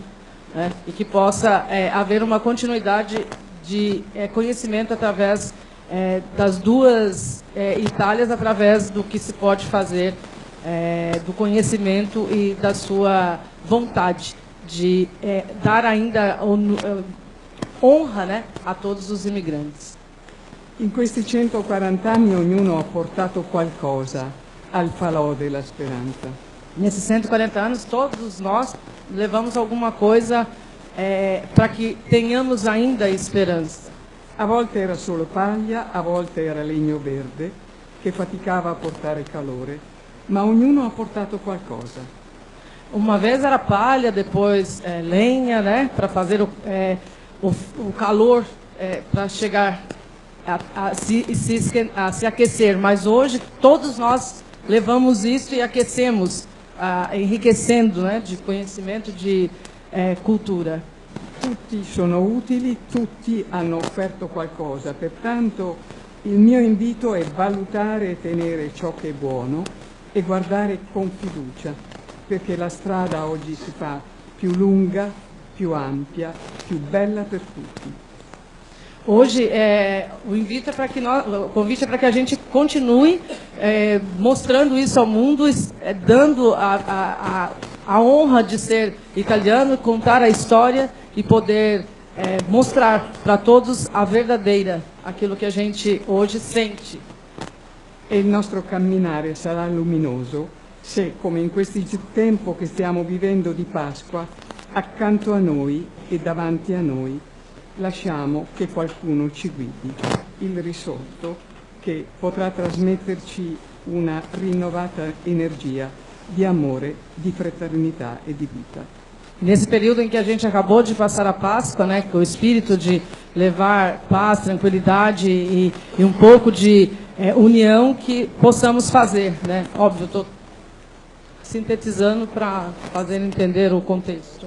né, e que possa haver uma continuidade de conhecimento através das duas Itálias, através do que se pode fazer, do conhecimento e da sua vontade de dar ainda honra, né, a todos os imigrantes. In questi 140 anni ognuno ha portato qualcosa al falò della speranza. Nesses 140 anos, todos nós levamos alguma coisa para que tenhamos ainda esperança. A volte era solo paglia, a volte era legno verde, che faticava a portare calore, ma ognuno ha portato qualcosa. Uma vez era palha, depois lenha, né, para fazer o calor, para chegar a se aquecer. Mas hoje todos nós levamos isso e aquecemos, enriquecendo, né, de conhecimento, de cultura. Tutti sono utili, tutti hanno offerto qualcosa, pertanto il mio invito è valutare e tenere ciò che è buono e guardare con fiducia, perché la strada oggi si fa più lunga, più ampia, più bella per tutti. Hoje, o convite é para que a gente continue mostrando isso ao mundo, dando a honra de ser italiano, contar a história e poder mostrar para todos a verdadeira, aquilo que a gente hoje sente. E il nostro camminare sarà luminoso se, come in questo tempo che stiamo vivendo di Pasqua, accanto a noi e davanti a noi, lasciamo che qualcuno ci guidi, il risorto che potrà trasmetterci una rinnovata energia di amore, di fraternità e di vita. Nesse período em que a gente acabou de passar a Páscoa, né, com o espírito de levar paz, tranquilidade e um pouco de união, que possamos fazer, né? Óbvio, estou sintetizando para fazer entender o contexto.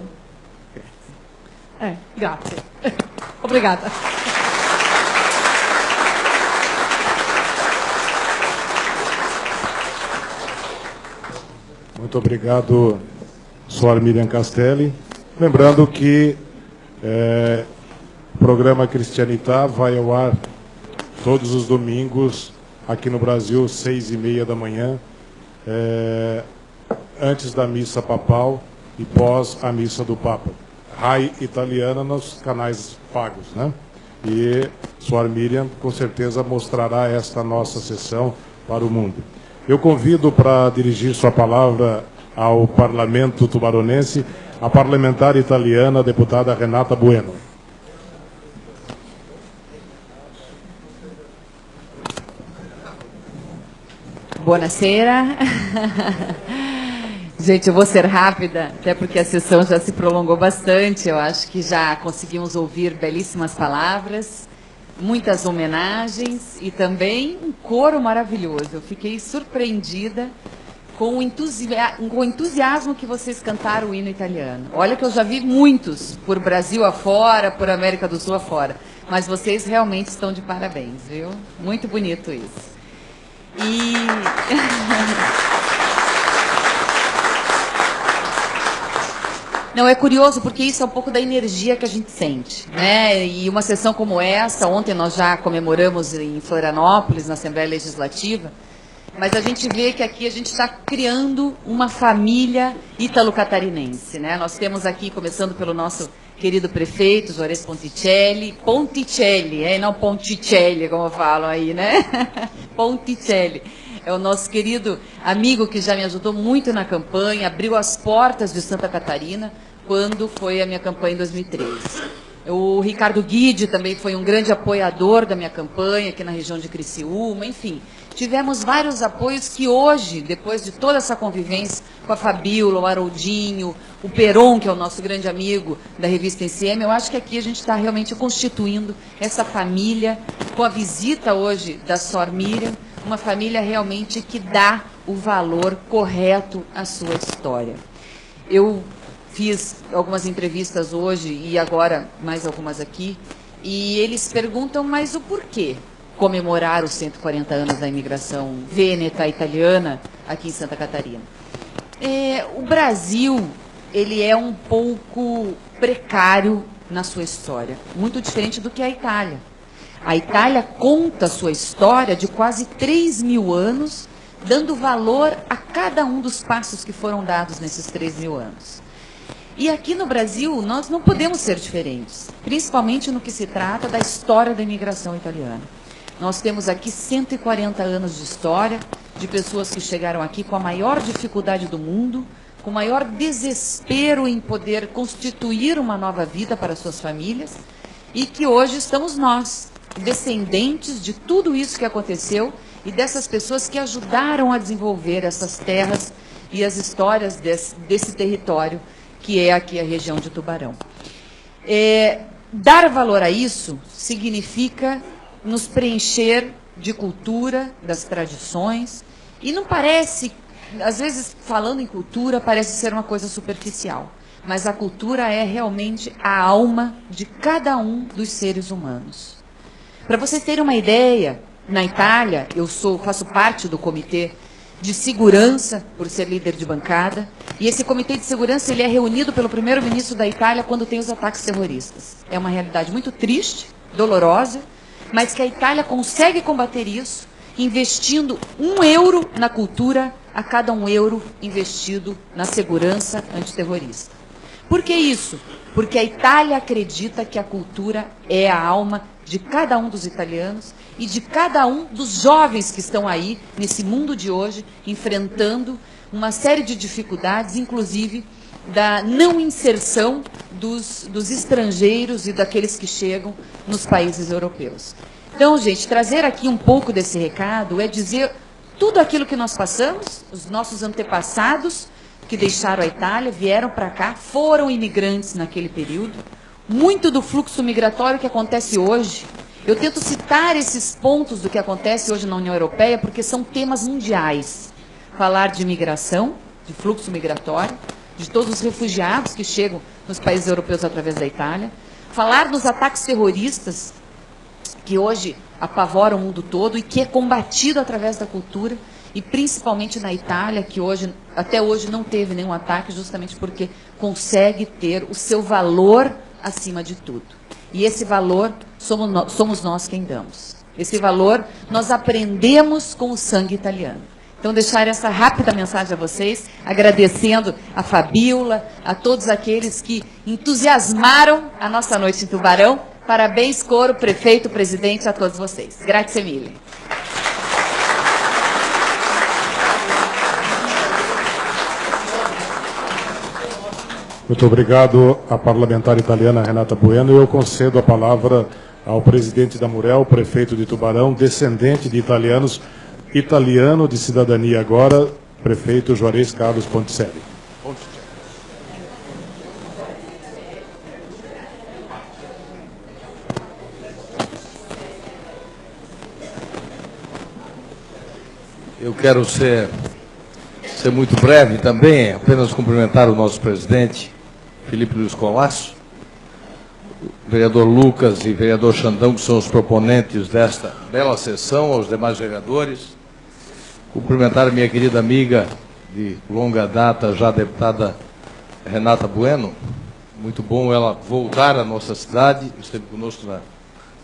Grazie. Obrigada. Muito obrigado, Suor Miriam Castelli. Lembrando que o programa Cristianità vai ao ar todos os domingos aqui no Brasil, 6h30 da manhã, antes da missa papal e pós a missa do Papa. RAI italiana nos canais pagos, né? E Suor Miriam com certeza mostrará esta nossa sessão para o mundo. Eu convido para dirigir sua palavra ao Parlamento tubaronense a parlamentar italiana, a deputada Renata Bueno. Buonasera. Gente, eu vou ser rápida, até porque a sessão já se prolongou bastante. Eu acho que já conseguimos ouvir belíssimas palavras, muitas homenagens e também um coro maravilhoso. Eu fiquei surpreendida com o entusiasmo que vocês cantaram o hino italiano. Olha que eu já vi muitos, por Brasil afora, por América do Sul afora, mas vocês realmente estão de parabéns, viu? Muito bonito isso. Não, é curioso porque isso é um pouco da energia que a gente sente, né? E uma sessão como essa, ontem nós já comemoramos em Florianópolis, na Assembleia Legislativa, mas a gente vê que aqui a gente está criando uma família ítalo-catarinense, né? Nós temos aqui, começando pelo nosso querido prefeito, Juarez Ponticelli, não Ponticelli, como falam aí, né? Ponticelli. É o nosso querido amigo que já me ajudou muito na campanha, abriu as portas de Santa Catarina quando foi a minha campanha em 2013. O Ricardo Guidi também foi um grande apoiador da minha campanha aqui na região de Criciúma, enfim. Tivemos vários apoios que hoje, depois de toda essa convivência com a Fabíola, o Haroldinho, o Peron, que é o nosso grande amigo da revista NCM, eu acho que aqui a gente está realmente constituindo essa família, com a visita hoje da Sor Miriam, uma família realmente que dá o valor correto à sua história. Eu fiz algumas entrevistas hoje e agora mais algumas aqui, e eles perguntam, mas o porquê comemorar os 140 anos da imigração vêneta italiana aqui em Santa Catarina? O Brasil, ele é um pouco precário na sua história, muito diferente do que a Itália. A Itália conta sua história de quase 3.000 anos, dando valor a cada um dos passos que foram dados nesses 3.000 anos. E aqui no Brasil, nós não podemos ser diferentes, principalmente no que se trata da história da imigração italiana. Nós temos aqui 140 anos de história, de pessoas que chegaram aqui com a maior dificuldade do mundo, com o maior desespero em poder constituir uma nova vida para suas famílias, e que hoje estamos nós, descendentes de tudo isso que aconteceu e dessas pessoas que ajudaram a desenvolver essas terras e as histórias desse território que é aqui a região de Tubarão. Dar valor a isso significa nos preencher de cultura, das tradições, e não parece, às vezes falando em cultura, parece ser uma coisa superficial, mas a cultura é realmente a alma de cada um dos seres humanos. Para vocês terem uma ideia, na Itália, eu faço parte do comitê de segurança, por ser líder de bancada, e esse comitê de segurança ele é reunido pelo primeiro-ministro da Itália quando tem os ataques terroristas. É uma realidade muito triste, dolorosa, mas que a Itália consegue combater isso investindo €1 na cultura a cada €1 investido na segurança antiterrorista. Por que isso? Porque a Itália acredita que a cultura é a alma de cada um dos italianos e de cada um dos jovens que estão aí, nesse mundo de hoje, enfrentando uma série de dificuldades, inclusive da não inserção dos estrangeiros e daqueles que chegam nos países europeus. Então, gente, trazer aqui um pouco desse recado é dizer tudo aquilo que nós passamos, os nossos antepassados que deixaram a Itália, vieram para cá, foram imigrantes naquele período, muito do fluxo migratório que acontece hoje. Eu tento citar esses pontos do que acontece hoje na União Europeia, porque são temas mundiais. Falar de imigração, de fluxo migratório, de todos os refugiados que chegam nos países europeus através da Itália. Falar dos ataques terroristas, que hoje apavoram o mundo todo e que é combatido através da cultura, e principalmente na Itália, que até hoje não teve nenhum ataque, justamente porque consegue ter o seu valor acima de tudo. E esse valor somos nós quem damos. Esse valor nós aprendemos com o sangue italiano. Então, deixar essa rápida mensagem a vocês, agradecendo a Fabíola, a todos aqueles que entusiasmaram a nossa noite em Tubarão. Parabéns, coro, prefeito, presidente, a todos vocês. Grazie mille. Muito obrigado à parlamentar italiana Renata Bueno. E eu concedo a palavra ao presidente da Murel, prefeito de Tubarão, descendente de italianos, italiano de cidadania agora, prefeito Juarez Carlos Ponticelli. Eu quero ser muito breve também, apenas cumprimentar o nosso presidente, Felipe Luiz Colasso, o vereador Lucas e o vereador Xandão, que são os proponentes desta bela sessão, aos demais vereadores. Cumprimentar a minha querida amiga de longa data, já deputada Renata Bueno. Muito bom ela voltar à nossa cidade, esteve conosco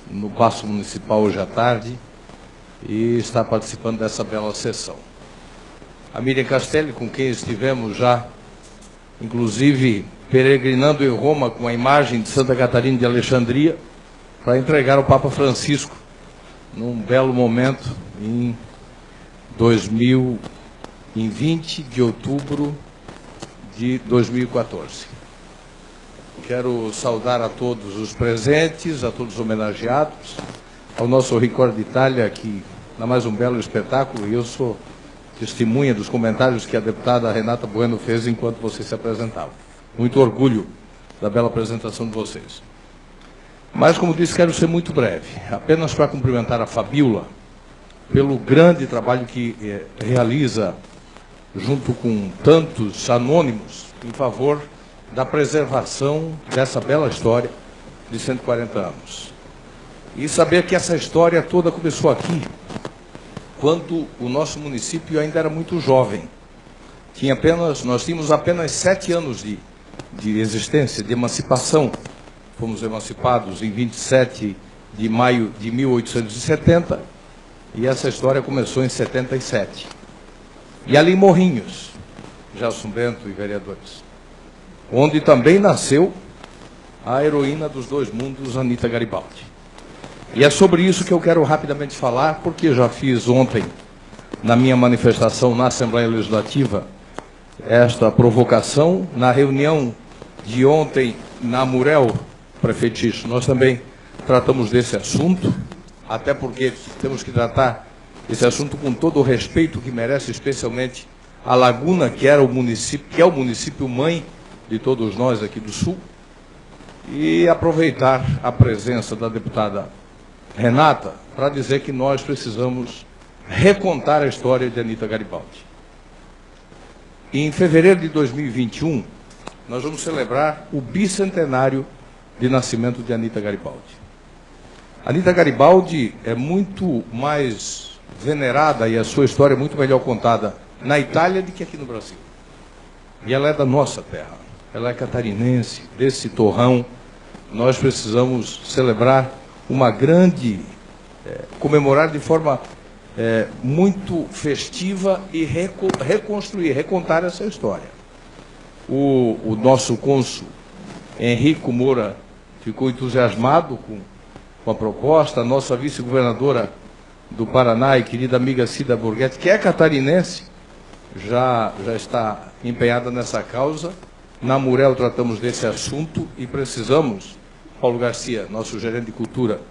no Paço Municipal hoje à tarde e está participando dessa bela sessão. A Miriam Castelli, com quem estivemos já, inclusive, peregrinando em Roma com a imagem de Santa Catarina de Alexandria, para entregar ao Papa Francisco, num belo momento, em 2020, de outubro de 2014. Quero saudar a todos os presentes, a todos os homenageados, ao nosso Ricordo Itália, que dá mais um belo espetáculo, e eu sou testemunha dos comentários que a deputada Renata Bueno fez enquanto vocês se apresentavam. Muito orgulho da bela apresentação de vocês. Mas, como disse, quero ser muito breve, apenas para cumprimentar a Fabíola pelo grande trabalho que realiza, junto com tantos anônimos, em favor da preservação dessa bela história de 140 anos. E saber que essa história toda começou aqui, quando o nosso município ainda era muito jovem. Nós tínhamos apenas 7 anos de existência, de emancipação. Fomos emancipados em 27 de maio de 1870, e essa história começou em 77. E ali em Morrinhos, Gelson Bento e vereadores, onde também nasceu a heroína dos dois mundos, Anita Garibaldi. E é sobre isso que eu quero rapidamente falar, porque já fiz ontem, na minha manifestação na Assembleia Legislativa, esta provocação. Na reunião de ontem na Murel, prefeito Xixo, nós também tratamos desse assunto, até porque temos que tratar esse assunto com todo o respeito que merece, especialmente a Laguna, que é o município mãe de todos nós aqui do Sul, e aproveitar a presença da deputada Renata para dizer que nós precisamos recontar a história de Anita Garibaldi. Em fevereiro de 2021, nós vamos celebrar o bicentenário de nascimento de Anita Garibaldi. Anita Garibaldi é muito mais venerada e a sua história é muito melhor contada na Itália do que aqui no Brasil. E ela é da nossa terra, ela é catarinense, desse torrão. Nós precisamos celebrar uma grande, comemorar de forma muito festiva e reconstruir, recontar essa história. O nosso cônsul, Henrico Moura, ficou entusiasmado com a proposta. A nossa vice-governadora do Paraná e querida amiga Cida Borghetti, que é catarinense, já está empenhada nessa causa. Na Murel tratamos desse assunto e precisamos, Paulo Garcia, nosso gerente de cultura,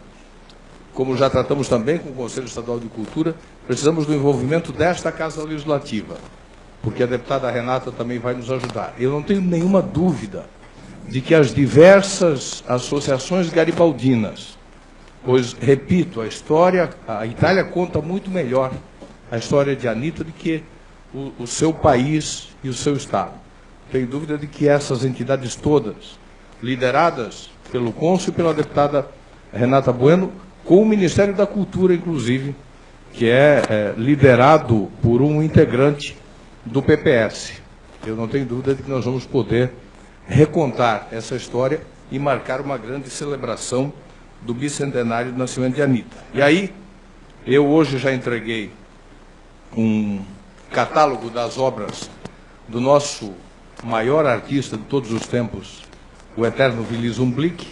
como já tratamos também com o Conselho Estadual de Cultura, precisamos do envolvimento desta Casa Legislativa, porque a deputada Renata também vai nos ajudar. Eu não tenho nenhuma dúvida de que as diversas associações garibaldinas, pois, repito, a Itália conta muito melhor a história de Anita do que o seu país e o seu Estado. Tenho dúvida de que essas entidades todas, lideradas pelo cônsul e pela deputada Renata Bueno, com o Ministério da Cultura, inclusive, que é liderado por um integrante do PPS. Eu não tenho dúvida de que nós vamos poder recontar essa história e marcar uma grande celebração do bicentenário do nascimento de Anita. E aí, eu hoje já entreguei um catálogo das obras do nosso maior artista de todos os tempos, o eterno Willy Zumblick,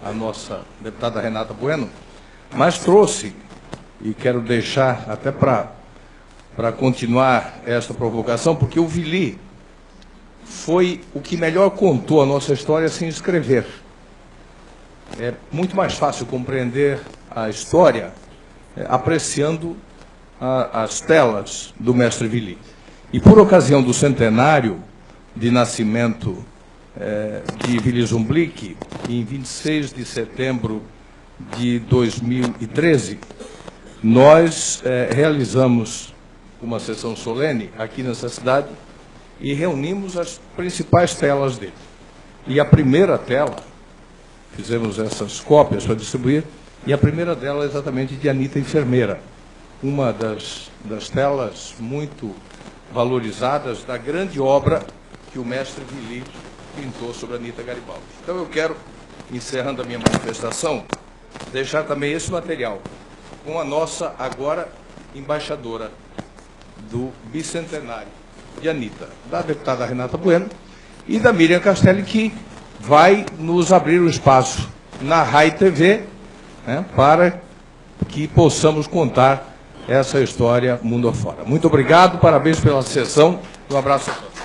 a nossa deputada Renata Bueno, mas trouxe, e quero deixar até para continuar esta provocação, porque o Willy foi o que melhor contou a nossa história sem escrever. É muito mais fácil compreender a história apreciando as telas do mestre Willy. E por ocasião do centenário de nascimento de Willy Zumblick, em 26 de setembro de 2013, nós realizamos uma sessão solene aqui nessa cidade e reunimos as principais telas dele. E a primeira tela, fizemos essas cópias para distribuir, e a primeira dela é exatamente de Anita Enfermeira, uma das telas muito valorizadas da grande obra que o mestre Willy pintou sobre Anita Garibaldi. Então eu quero, encerrando a minha manifestação, deixar também esse material com a nossa agora embaixadora do bicentenário de Anita, da deputada Renata Bueno e da Miriam Castelli, que vai nos abrir o espaço na RAI TV, para que possamos contar essa história mundo afora. Muito obrigado, parabéns pela sessão, um abraço a todos.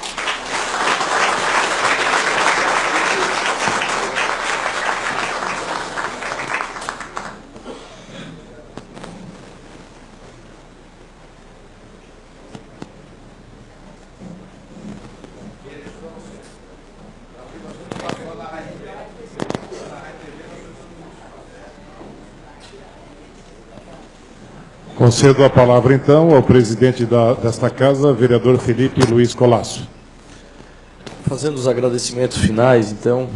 Concedo a palavra, então, ao presidente desta casa, vereador Felipe Luiz Colasso. Fazendo os agradecimentos finais, então,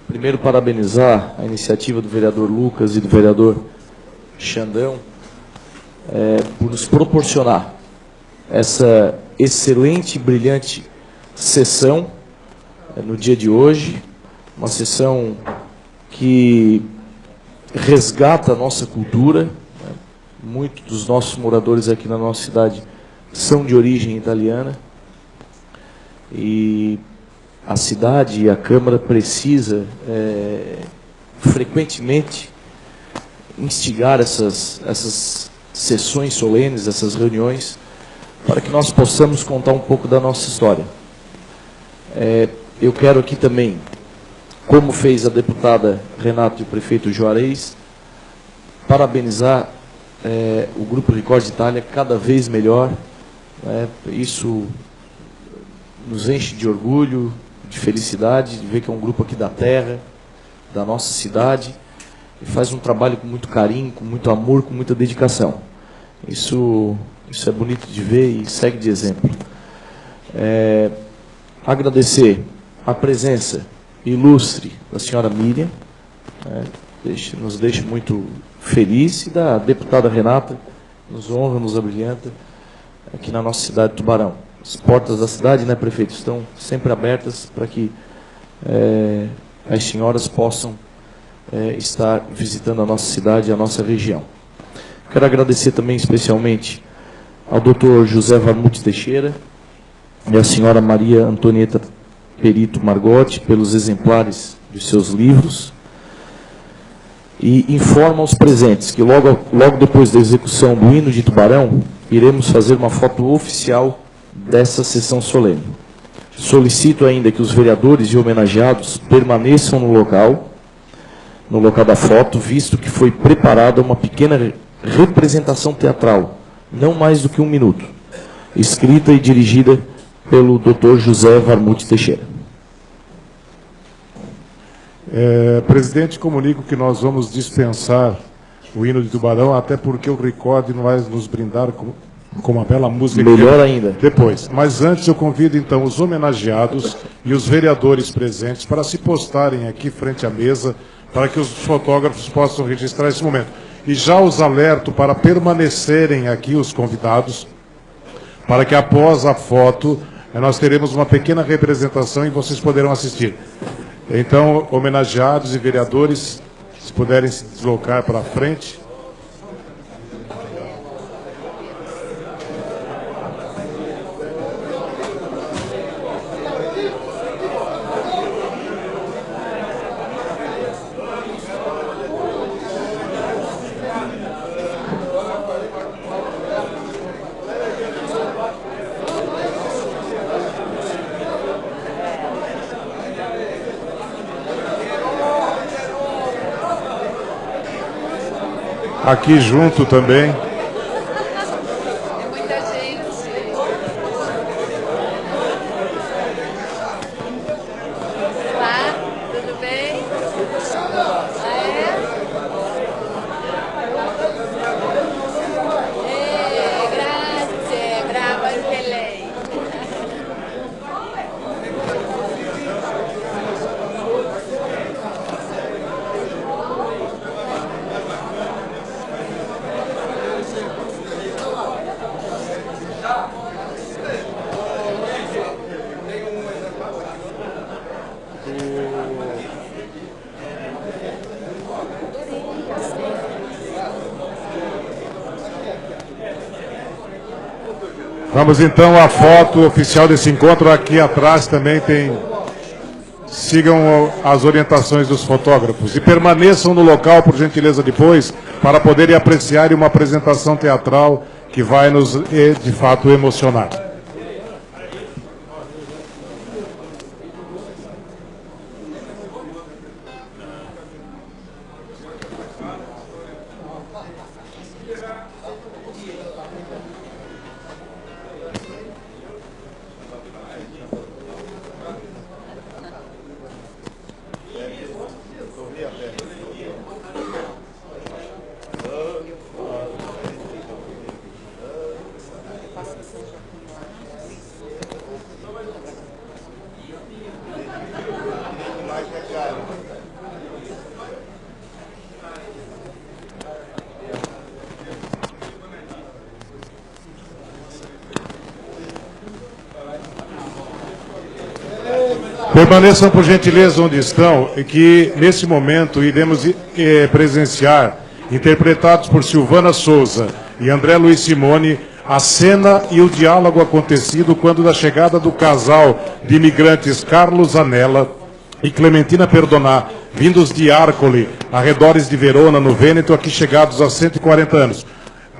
primeiro parabenizar a iniciativa do vereador Lucas e do vereador Xandão por nos proporcionar essa excelente e brilhante sessão no dia de hoje, uma sessão que resgata a nossa cultura. Muitos dos nossos moradores aqui na nossa cidade são de origem italiana e a cidade e a Câmara precisa frequentemente instigar essas sessões solenes, essas reuniões, para que nós possamos contar um pouco da nossa história. Eu quero aqui também, como fez a deputada Renata e o prefeito Juarez, parabenizar o Grupo Ricord Itália, cada vez melhor. Isso nos enche de orgulho, de felicidade, de ver que é um grupo aqui da terra, da nossa cidade, e faz um trabalho com muito carinho, com muito amor, com muita dedicação. Isso é bonito de ver e segue de exemplo. Agradecer a presença ilustre da senhora Miriam, nos deixa muito feliz, e da deputada Renata, nos honra, nos abrilhanta, aqui na nossa cidade de Tubarão. As portas da cidade, né, prefeito, estão sempre abertas para que as senhoras possam estar visitando a nossa cidade e a nossa região. Quero agradecer também especialmente ao Dr. José Varmuth Teixeira e à senhora Maria Antonieta Perito Margotti pelos exemplares dos seus livros, e informa aos presentes que logo depois da execução do hino de Tubarão, iremos fazer uma foto oficial dessa sessão solene. Solicito ainda que os vereadores e homenageados permaneçam no local da foto, visto que foi preparada uma pequena representação teatral, não mais do que 1 minuto, escrita e dirigida pelo Dr. José Varmuth Teixeira. Presidente, comunico que nós vamos dispensar o hino de Tubarão, até porque o Ricord não vai nos brindar com uma bela música. Melhor ainda. Depois. Mas antes eu convido então os homenageados e os vereadores presentes para se postarem aqui frente à mesa, para que os fotógrafos possam registrar esse momento. E já os alerto para permanecerem aqui os convidados, para que após a foto nós teremos uma pequena representação e vocês poderão assistir. Então, homenageados e vereadores, se puderem se deslocar para frente. Aqui junto também. Vamos então à foto oficial desse encontro. Aqui atrás também tem... Sigam as orientações dos fotógrafos e permaneçam no local, por gentileza, depois, para poderem apreciar uma apresentação teatral que vai nos, de fato, emocionar. Permaneçam, por gentileza, onde estão, e que, nesse momento, iremos presenciar, interpretados por Silvana Souza e André Luiz Simone, a cena e o diálogo acontecido quando da chegada do casal de imigrantes Carlos Anella e Clementina Perdoná, vindos de Arcoli, arredores de Verona, no Vêneto, aqui chegados há 140 anos.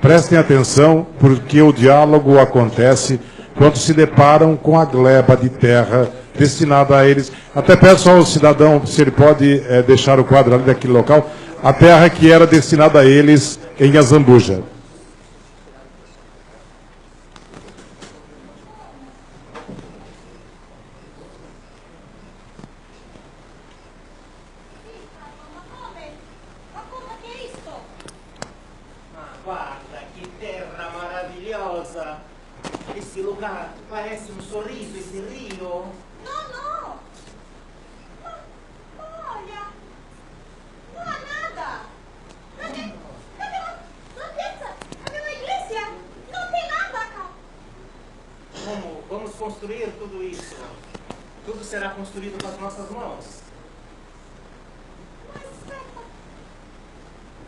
Prestem atenção, porque o diálogo acontece quando se deparam com a gleba de terra destinada a eles. Até peço ao cidadão se ele pode deixar o quadro ali daquele local. a terra que era destinada a eles em Azambuja. Guarda che terra maravilhosa! Esse lugar parece um sorriso, esse rio. No. Olha, não há nada. Cadê uma piazza? Cadê uma igreja? Não tem nada cá. Como vamos construir tudo isso? Tudo será construído com as nossas mãos.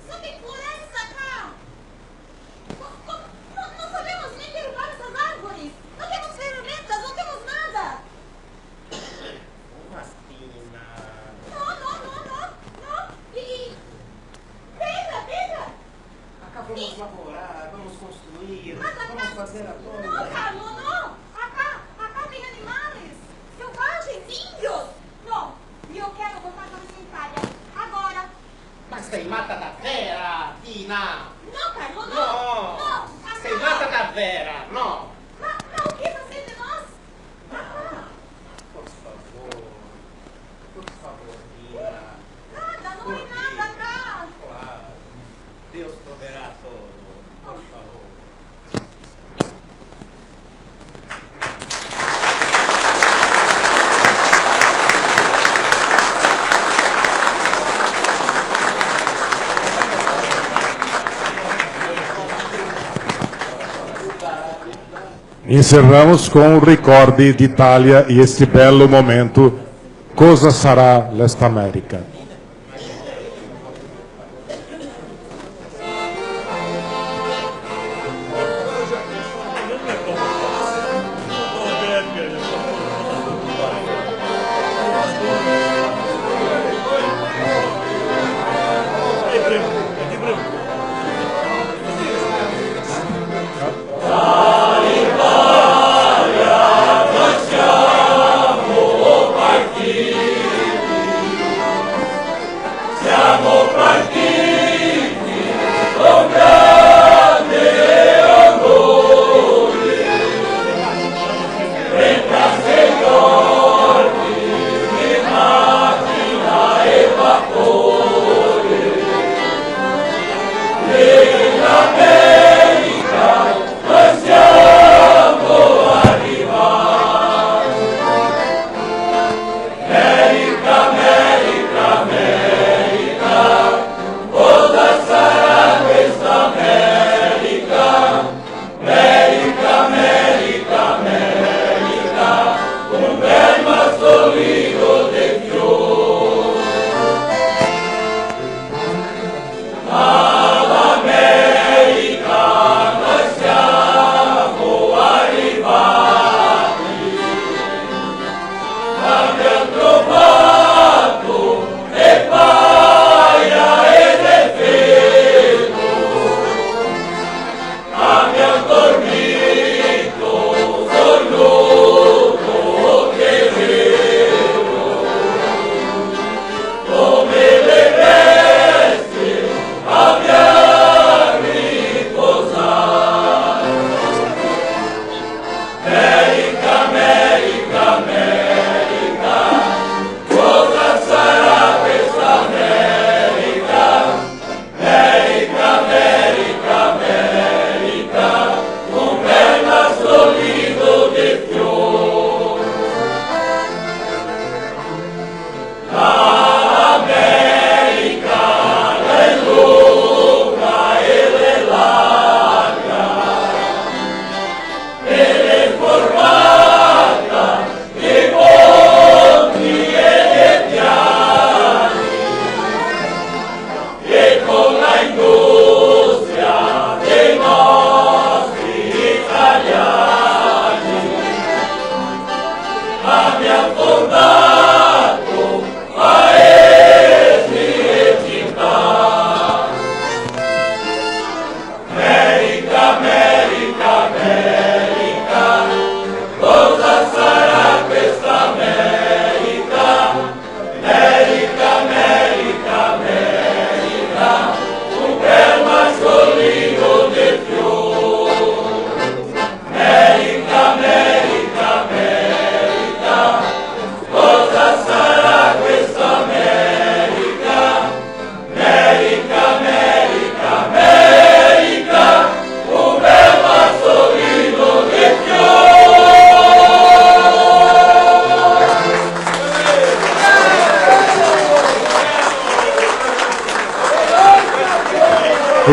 Não tem floresta cá. Não sabemos nem derrubar essas árvores. Não temos ferramentas, não temos nada. Mastina. Não. E pedra. Acá vamos laborar, vamos construir, Mas acá- vamos fazer a coisa. Não, Carlos, não. Acá tem animais. Selvagens, índios. Não, e eu quero voltar para minha Itália. Agora. Mas tem mata da vera, Tina. Não, Carlos, não. Não. Não. Tem mata da vera, não. Mas o que você de nós? Por favor, Tina. Nada, não tem nada cá. Claro. Deus proverá todo. Por favor. Encerramos com o Ricordi d'Italia e este belo momento, Cosa sarà l'América?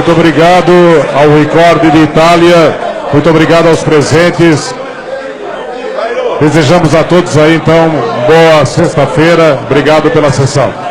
Muito obrigado ao Ricordi de Itália. Muito obrigado aos presentes. Desejamos a todos aí, então, boa sexta-feira. Obrigado pela sessão.